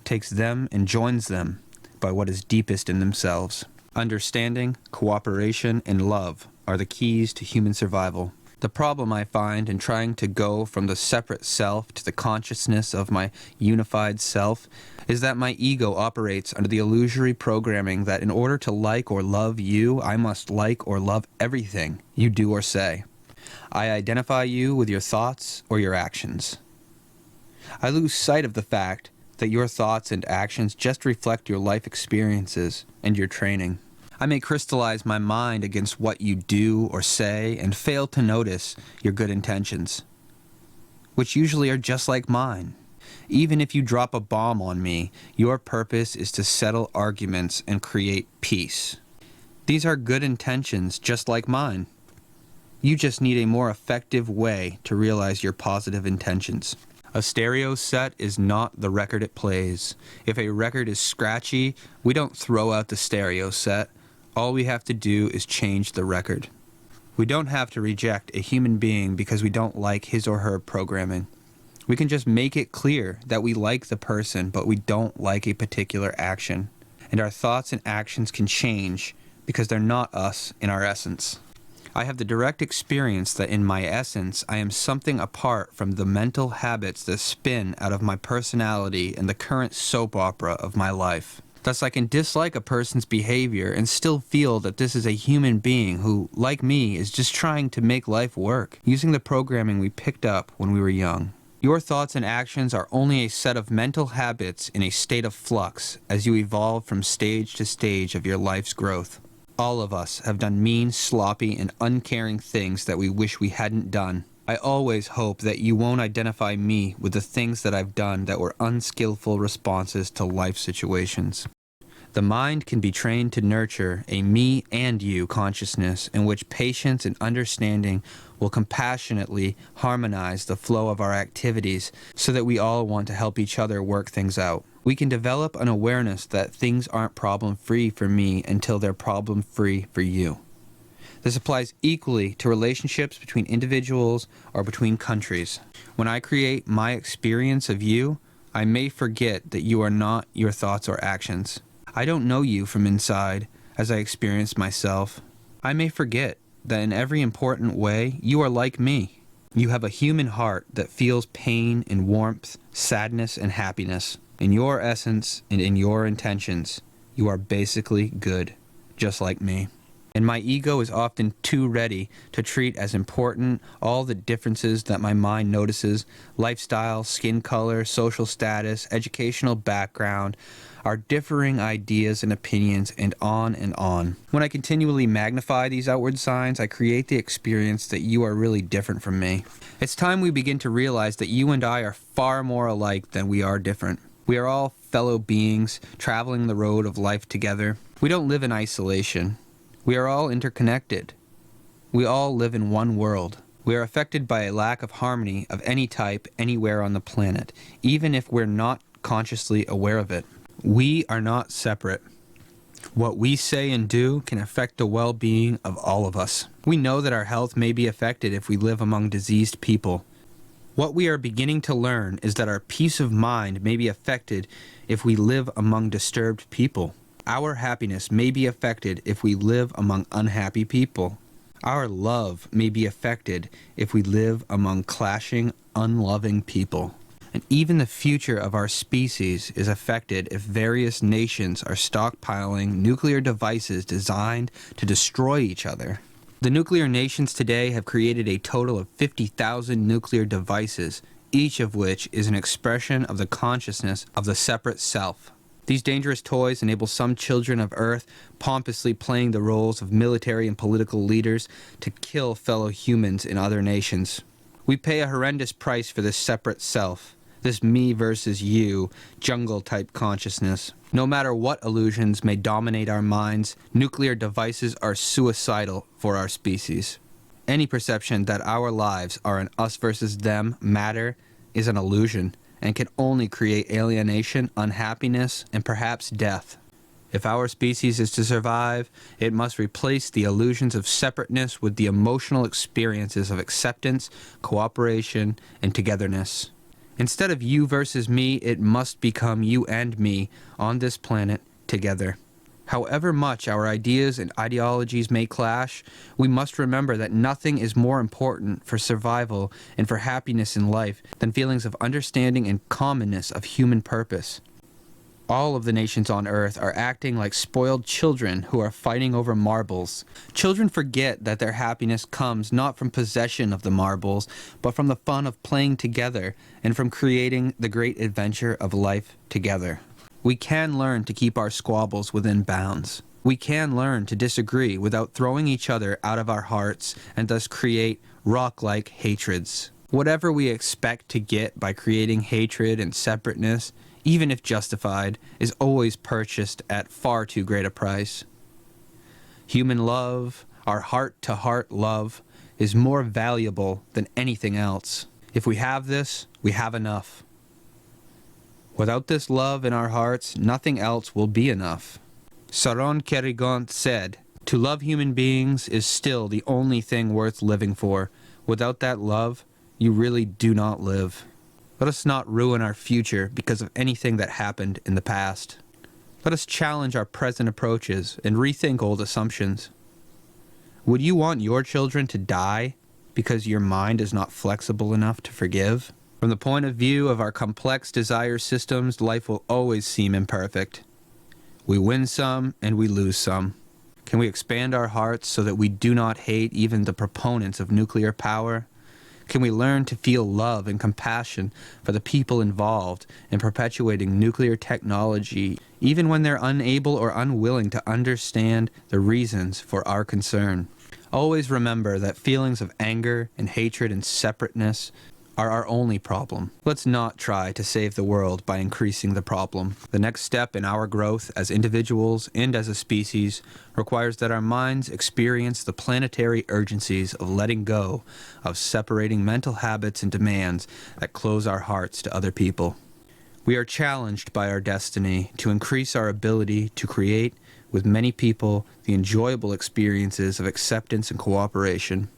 takes them and joins them by what is deepest in themselves. Understanding, cooperation, and love are the keys to human survival. The problem I find in trying to go from the separate self to the consciousness of my unified self is that my ego operates under the illusory programming that in order to like or love you, I must like or love everything you do or say. I identify you with your thoughts or your actions. I lose sight of the fact that your thoughts and actions just reflect your life experiences and your training. I may crystallize my mind against what you do or say and fail to notice your good intentions, which usually are just like mine. Even if you drop a bomb on me, your purpose is to settle arguments and create peace. These are good intentions just like mine. You just need a more effective way to realize your positive intentions. A stereo set is not the record it plays. If a record is scratchy, we don't throw out the stereo set. All we have to do is change the record. We don't have to reject a human being because we don't like his or her programming. We can just make it clear that we like the person, but we don't like a particular action. And our thoughts and actions can change because they're not us in our essence. I have the direct experience that in my essence, I am something apart from the mental habits that spin out of my personality and the current soap opera of my life. Thus, I can dislike a person's behavior and still feel that this is a human being who, like me, is just trying to make life work, using the programming we picked up when we were young. Your thoughts and actions are only a set of mental habits in a state of flux as you evolve from stage to stage of your life's growth. All of us have done mean, sloppy, and uncaring things that we wish we hadn't done. I always hope that you won't identify me with the things that I've done that were unskillful responses to life situations. The mind can be trained to nurture a me and you consciousness in which patience and understanding will compassionately harmonize the flow of our activities so that we all want to help each other work things out. We can develop an awareness that things aren't problem-free for me until they're problem-free for you. This applies equally to relationships between individuals or between countries. When I create my experience of you, I may forget that you are not your thoughts or actions. I don't know you from inside as I experience myself. I may forget that in every important way, you are like me. You have a human heart that feels pain and warmth, sadness and happiness. In your essence and in your intentions, you are basically good, just like me. And my ego is often too ready to treat as important all the differences that my mind notices: lifestyle, skin color, social status, educational background, our differing ideas and opinions, and on and on. When I continually magnify these outward signs, I create the experience that you are really different from me. It's time we begin to realize that you and I are far more alike than we are different. We are all fellow beings traveling the road of life together. We don't live in isolation. We are all interconnected. We all live in one world. We are affected by a lack of harmony of any type anywhere on the planet, even if we're not consciously aware of it. We are not separate. What we say and do can affect the well-being of all of us. We know that our health may be affected if we live among diseased people. What we are beginning to learn is that our peace of mind may be affected if we live among disturbed people. Our happiness may be affected if we live among unhappy people. Our love may be affected if we live among clashing, unloving people. And even the future of our species is affected if various nations are stockpiling nuclear devices designed to destroy each other. The nuclear nations today have created a total of 50,000 nuclear devices, each of which is an expression of the consciousness of the separate self. These dangerous toys enable some children of Earth pompously playing the roles of military and political leaders to kill fellow humans in other nations. We pay a horrendous price for this separate self, this me versus you, jungle-type consciousness. No matter what illusions may dominate our minds, nuclear devices are suicidal for our species. Any perception that our lives are an us versus them matter is an illusion, and can only create alienation, unhappiness, and perhaps death. If our species is to survive, it must replace the illusions of separateness with the emotional experiences of acceptance, cooperation, and togetherness. Instead of you versus me, it must become you and me on this planet together. However much our ideas and ideologies may clash, we must remember that nothing is more important for survival and for happiness in life than feelings of understanding and commonness of human purpose. All of the nations on Earth are acting like spoiled children who are fighting over marbles. Children forget that their happiness comes not from possession of the marbles, but from the fun of playing together and from creating the great adventure of life together. We can learn to keep our squabbles within bounds. We can learn to disagree without throwing each other out of our hearts and thus create rock-like hatreds. Whatever we expect to get by creating hatred and separateness, even if justified, is always purchased at far too great a price. Human love, our heart-to-heart love, is more valuable than anything else. If we have this, we have enough. Without this love in our hearts, nothing else will be enough. Saron Kerrigan said, "To love human beings is still the only thing worth living for. Without that love, you really do not live." Let us not ruin our future because of anything that happened in the past. Let us challenge our present approaches and rethink old assumptions. Would you want your children to die because your mind is not flexible enough to forgive? From the point of view of our complex desire systems, life will always seem imperfect. We win some and we lose some. Can we expand our hearts so that we do not hate even the proponents of nuclear power? Can we learn to feel love and compassion for the people involved in perpetuating nuclear technology, even when they're unable or unwilling to understand the reasons for our concern? Always remember that feelings of anger and hatred and separateness are our only problem. Let's not try to save the world by increasing the problem. The next step in our growth as individuals and as a species requires that our minds experience the planetary urgencies of letting go of separating mental habits and demands that close our hearts to other people. We are challenged by our destiny to increase our ability to create with many people the enjoyable experiences of acceptance and cooperation.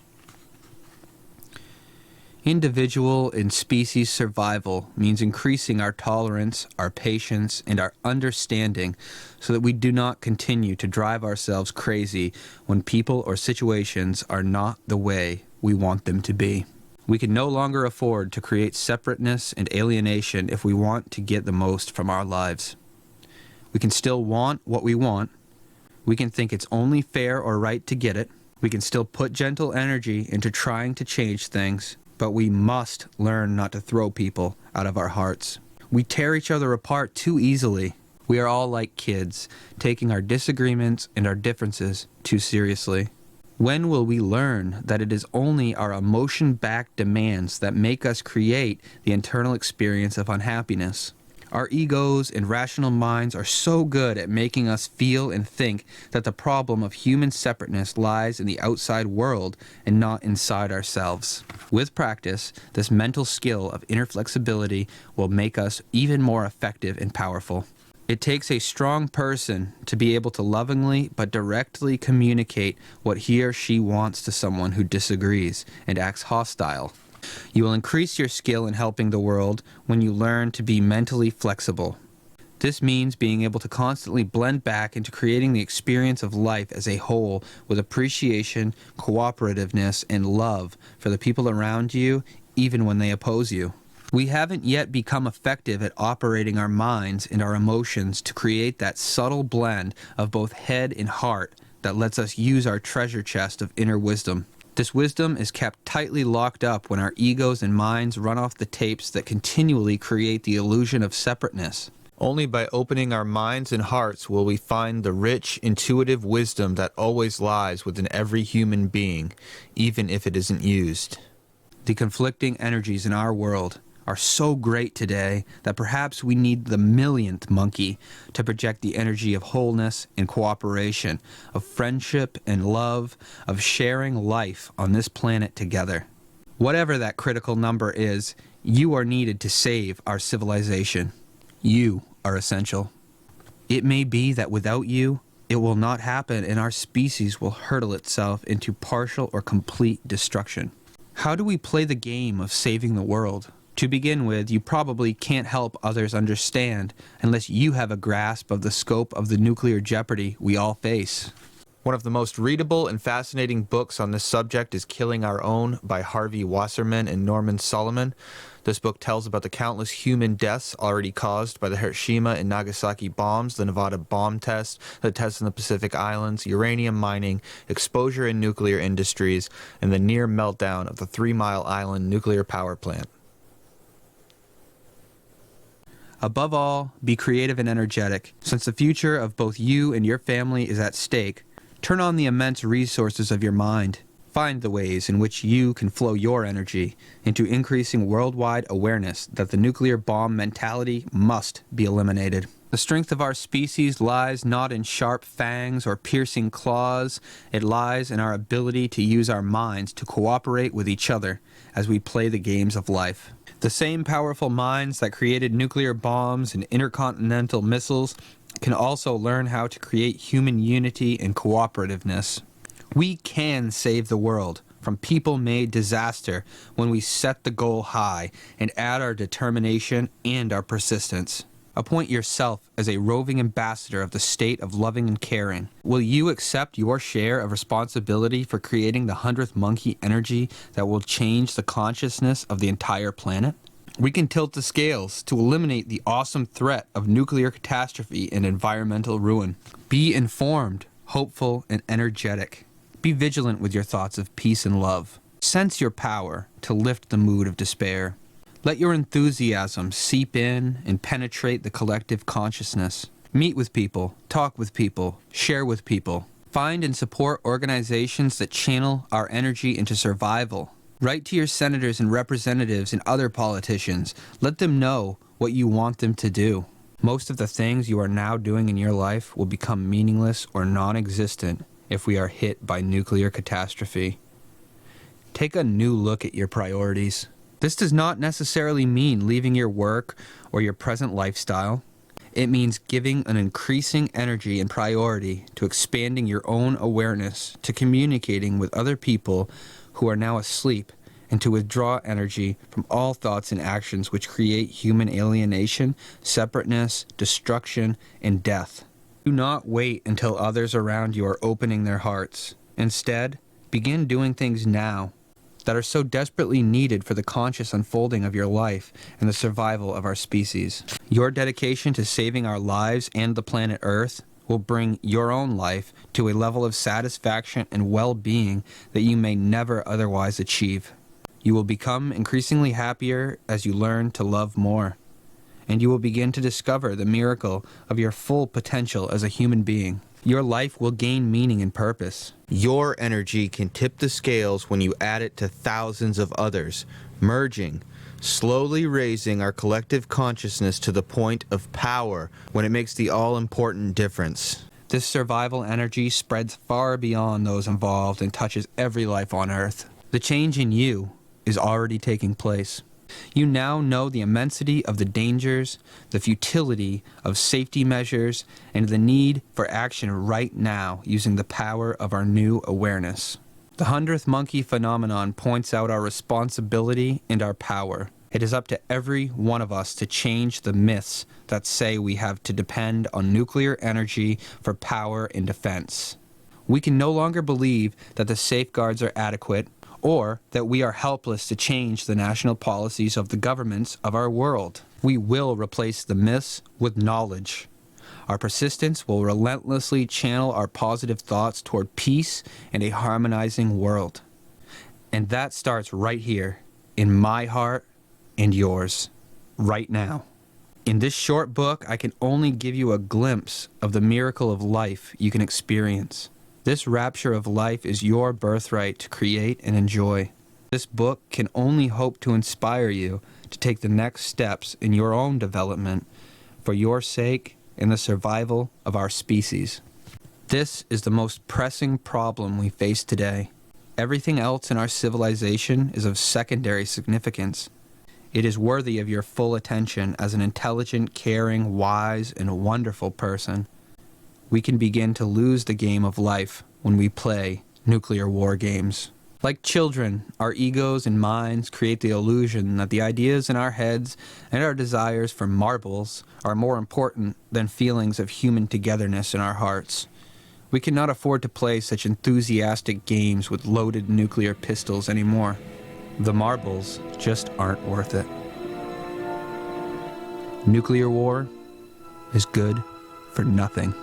Individual and species survival means increasing our tolerance, our patience, and our understanding so that we do not continue to drive ourselves crazy when people or situations are not the way we want them to be. We can no longer afford to create separateness and alienation if we want to get the most from our lives. We can still want what we want. We can think it's only fair or right to get it. We can still put gentle energy into trying to change things. But we must learn not to throw people out of our hearts. We tear each other apart too easily. We are all like kids, taking our disagreements and our differences too seriously. When will we learn that it is only our emotion-backed demands that make us create the internal experience of unhappiness? Our egos and rational minds are so good at making us feel and think that the problem of human separateness lies in the outside world and not inside ourselves. With practice, this mental skill of inner flexibility will make us even more effective and powerful. It takes a strong person to be able to lovingly but directly communicate what he or she wants to someone who disagrees and acts hostile. You will increase your skill in helping the world when you learn to be mentally flexible. This means being able to constantly blend back into creating the experience of life as a whole with appreciation, cooperativeness, and love for the people around you, even when they oppose you. We haven't yet become effective at operating our minds and our emotions to create that subtle blend of both head and heart that lets us use our treasure chest of inner wisdom. This wisdom is kept tightly locked up when our egos and minds run off the tapes that continually create the illusion of separateness. Only by opening our minds and hearts will we find the rich, intuitive wisdom that always lies within every human being, even if it isn't used. The conflicting energies in our world are so great today that perhaps we need the millionth monkey to project the energy of wholeness and cooperation, of friendship and love, of sharing life on this planet together. Whatever that critical number is, you are needed to save our civilization. You are essential. It may be that without you, it will not happen and our species will hurtle itself into partial or complete destruction. How do we play the game of saving the world? To begin with, you probably can't help others understand unless you have a grasp of the scope of the nuclear jeopardy we all face. One of the most readable and fascinating books on this subject is Killing Our Own by Harvey Wasserman and Norman Solomon. This book tells about the countless human deaths already caused by the Hiroshima and Nagasaki bombs, the Nevada bomb test, the tests in the Pacific Islands, uranium mining, exposure in nuclear industries, and the near meltdown of the 3 Mile Island nuclear power plant. Above all, be creative and energetic. Since the future of both you and your family is at stake, turn on the immense resources of your mind. Find the ways in which you can flow your energy into increasing worldwide awareness that the nuclear bomb mentality must be eliminated. The strength of our species lies not in sharp fangs or piercing claws. It lies in our ability to use our minds to cooperate with each other as we play the games of life. The same powerful minds that created nuclear bombs and intercontinental missiles can also learn how to create human unity and cooperativeness. We can save the world. from people-made disaster when we set the goal high and add our determination and our persistence. Appoint yourself as a roving ambassador of the state of loving and caring. Will you accept your share of responsibility for creating the 100th Monkey energy that will change the consciousness of the entire planet? We can tilt the scales to eliminate the awesome threat of nuclear catastrophe and environmental ruin. Be informed, hopeful, and energetic. Be vigilant with your thoughts of peace and love. Sense your power to lift the mood of despair. Let your enthusiasm seep in and penetrate the collective consciousness. Meet with people, talk with people, share with people. Find and support organizations that channel our energy into survival. Write to your senators and representatives and other politicians. Let them know what you want them to do. Most of the things you are now doing in your life will become meaningless or non-existent if we are hit by nuclear catastrophe. Take a new look at your priorities. This does not necessarily mean leaving your work or your present lifestyle. It means giving an increasing energy and priority to expanding your own awareness, to communicating with other people who are now asleep, and to withdraw energy from all thoughts and actions which create human alienation, separateness, destruction, and death. Do not wait until others around you are opening their hearts. Instead, begin doing things now that are so desperately needed for the conscious unfolding of your life and the survival of our species. Your dedication to saving our lives and the planet Earth will bring your own life to a level of satisfaction and well-being that you may never otherwise achieve. You will become increasingly happier as you learn to love more, and you will begin to discover the miracle of your full potential as a human being. Your life will gain meaning and purpose. Your energy can tip the scales when you add it to thousands of others, merging, slowly raising our collective consciousness to the point of power when it makes the all-important difference. This survival energy spreads far beyond those involved and touches every life on Earth. The change in you is already taking place. You now know the immensity of the dangers, the futility of safety measures, and the need for action right now using the power of our new awareness. The 100th Monkey phenomenon points out our responsibility and our power. It is up to every one of us to change the myths that say we have to depend on nuclear energy for power and defense. We can no longer believe that the safeguards are adequate or that we are helpless to change the national policies of the governments of our world. We will replace the myths with knowledge. Our persistence will relentlessly channel our positive thoughts toward peace and a harmonizing world. And that starts right here, in my heart and yours, right now. In this short book, I can only give you a glimpse of the miracle of life you can experience. This rapture of life is your birthright to create and enjoy. This book can only hope to inspire you to take the next steps in your own development for your sake and the survival of our species. This is the most pressing problem we face today. Everything else in our civilization is of secondary significance. It is worthy of your full attention as an intelligent, caring, wise, and wonderful person. We can begin to lose the game of life when we play nuclear war games. Like children, our egos and minds create the illusion that the ideas in our heads and our desires for marbles are more important than feelings of human togetherness in our hearts. We cannot afford to play such enthusiastic games with loaded nuclear pistols anymore. The marbles just aren't worth it. Nuclear war is good for nothing.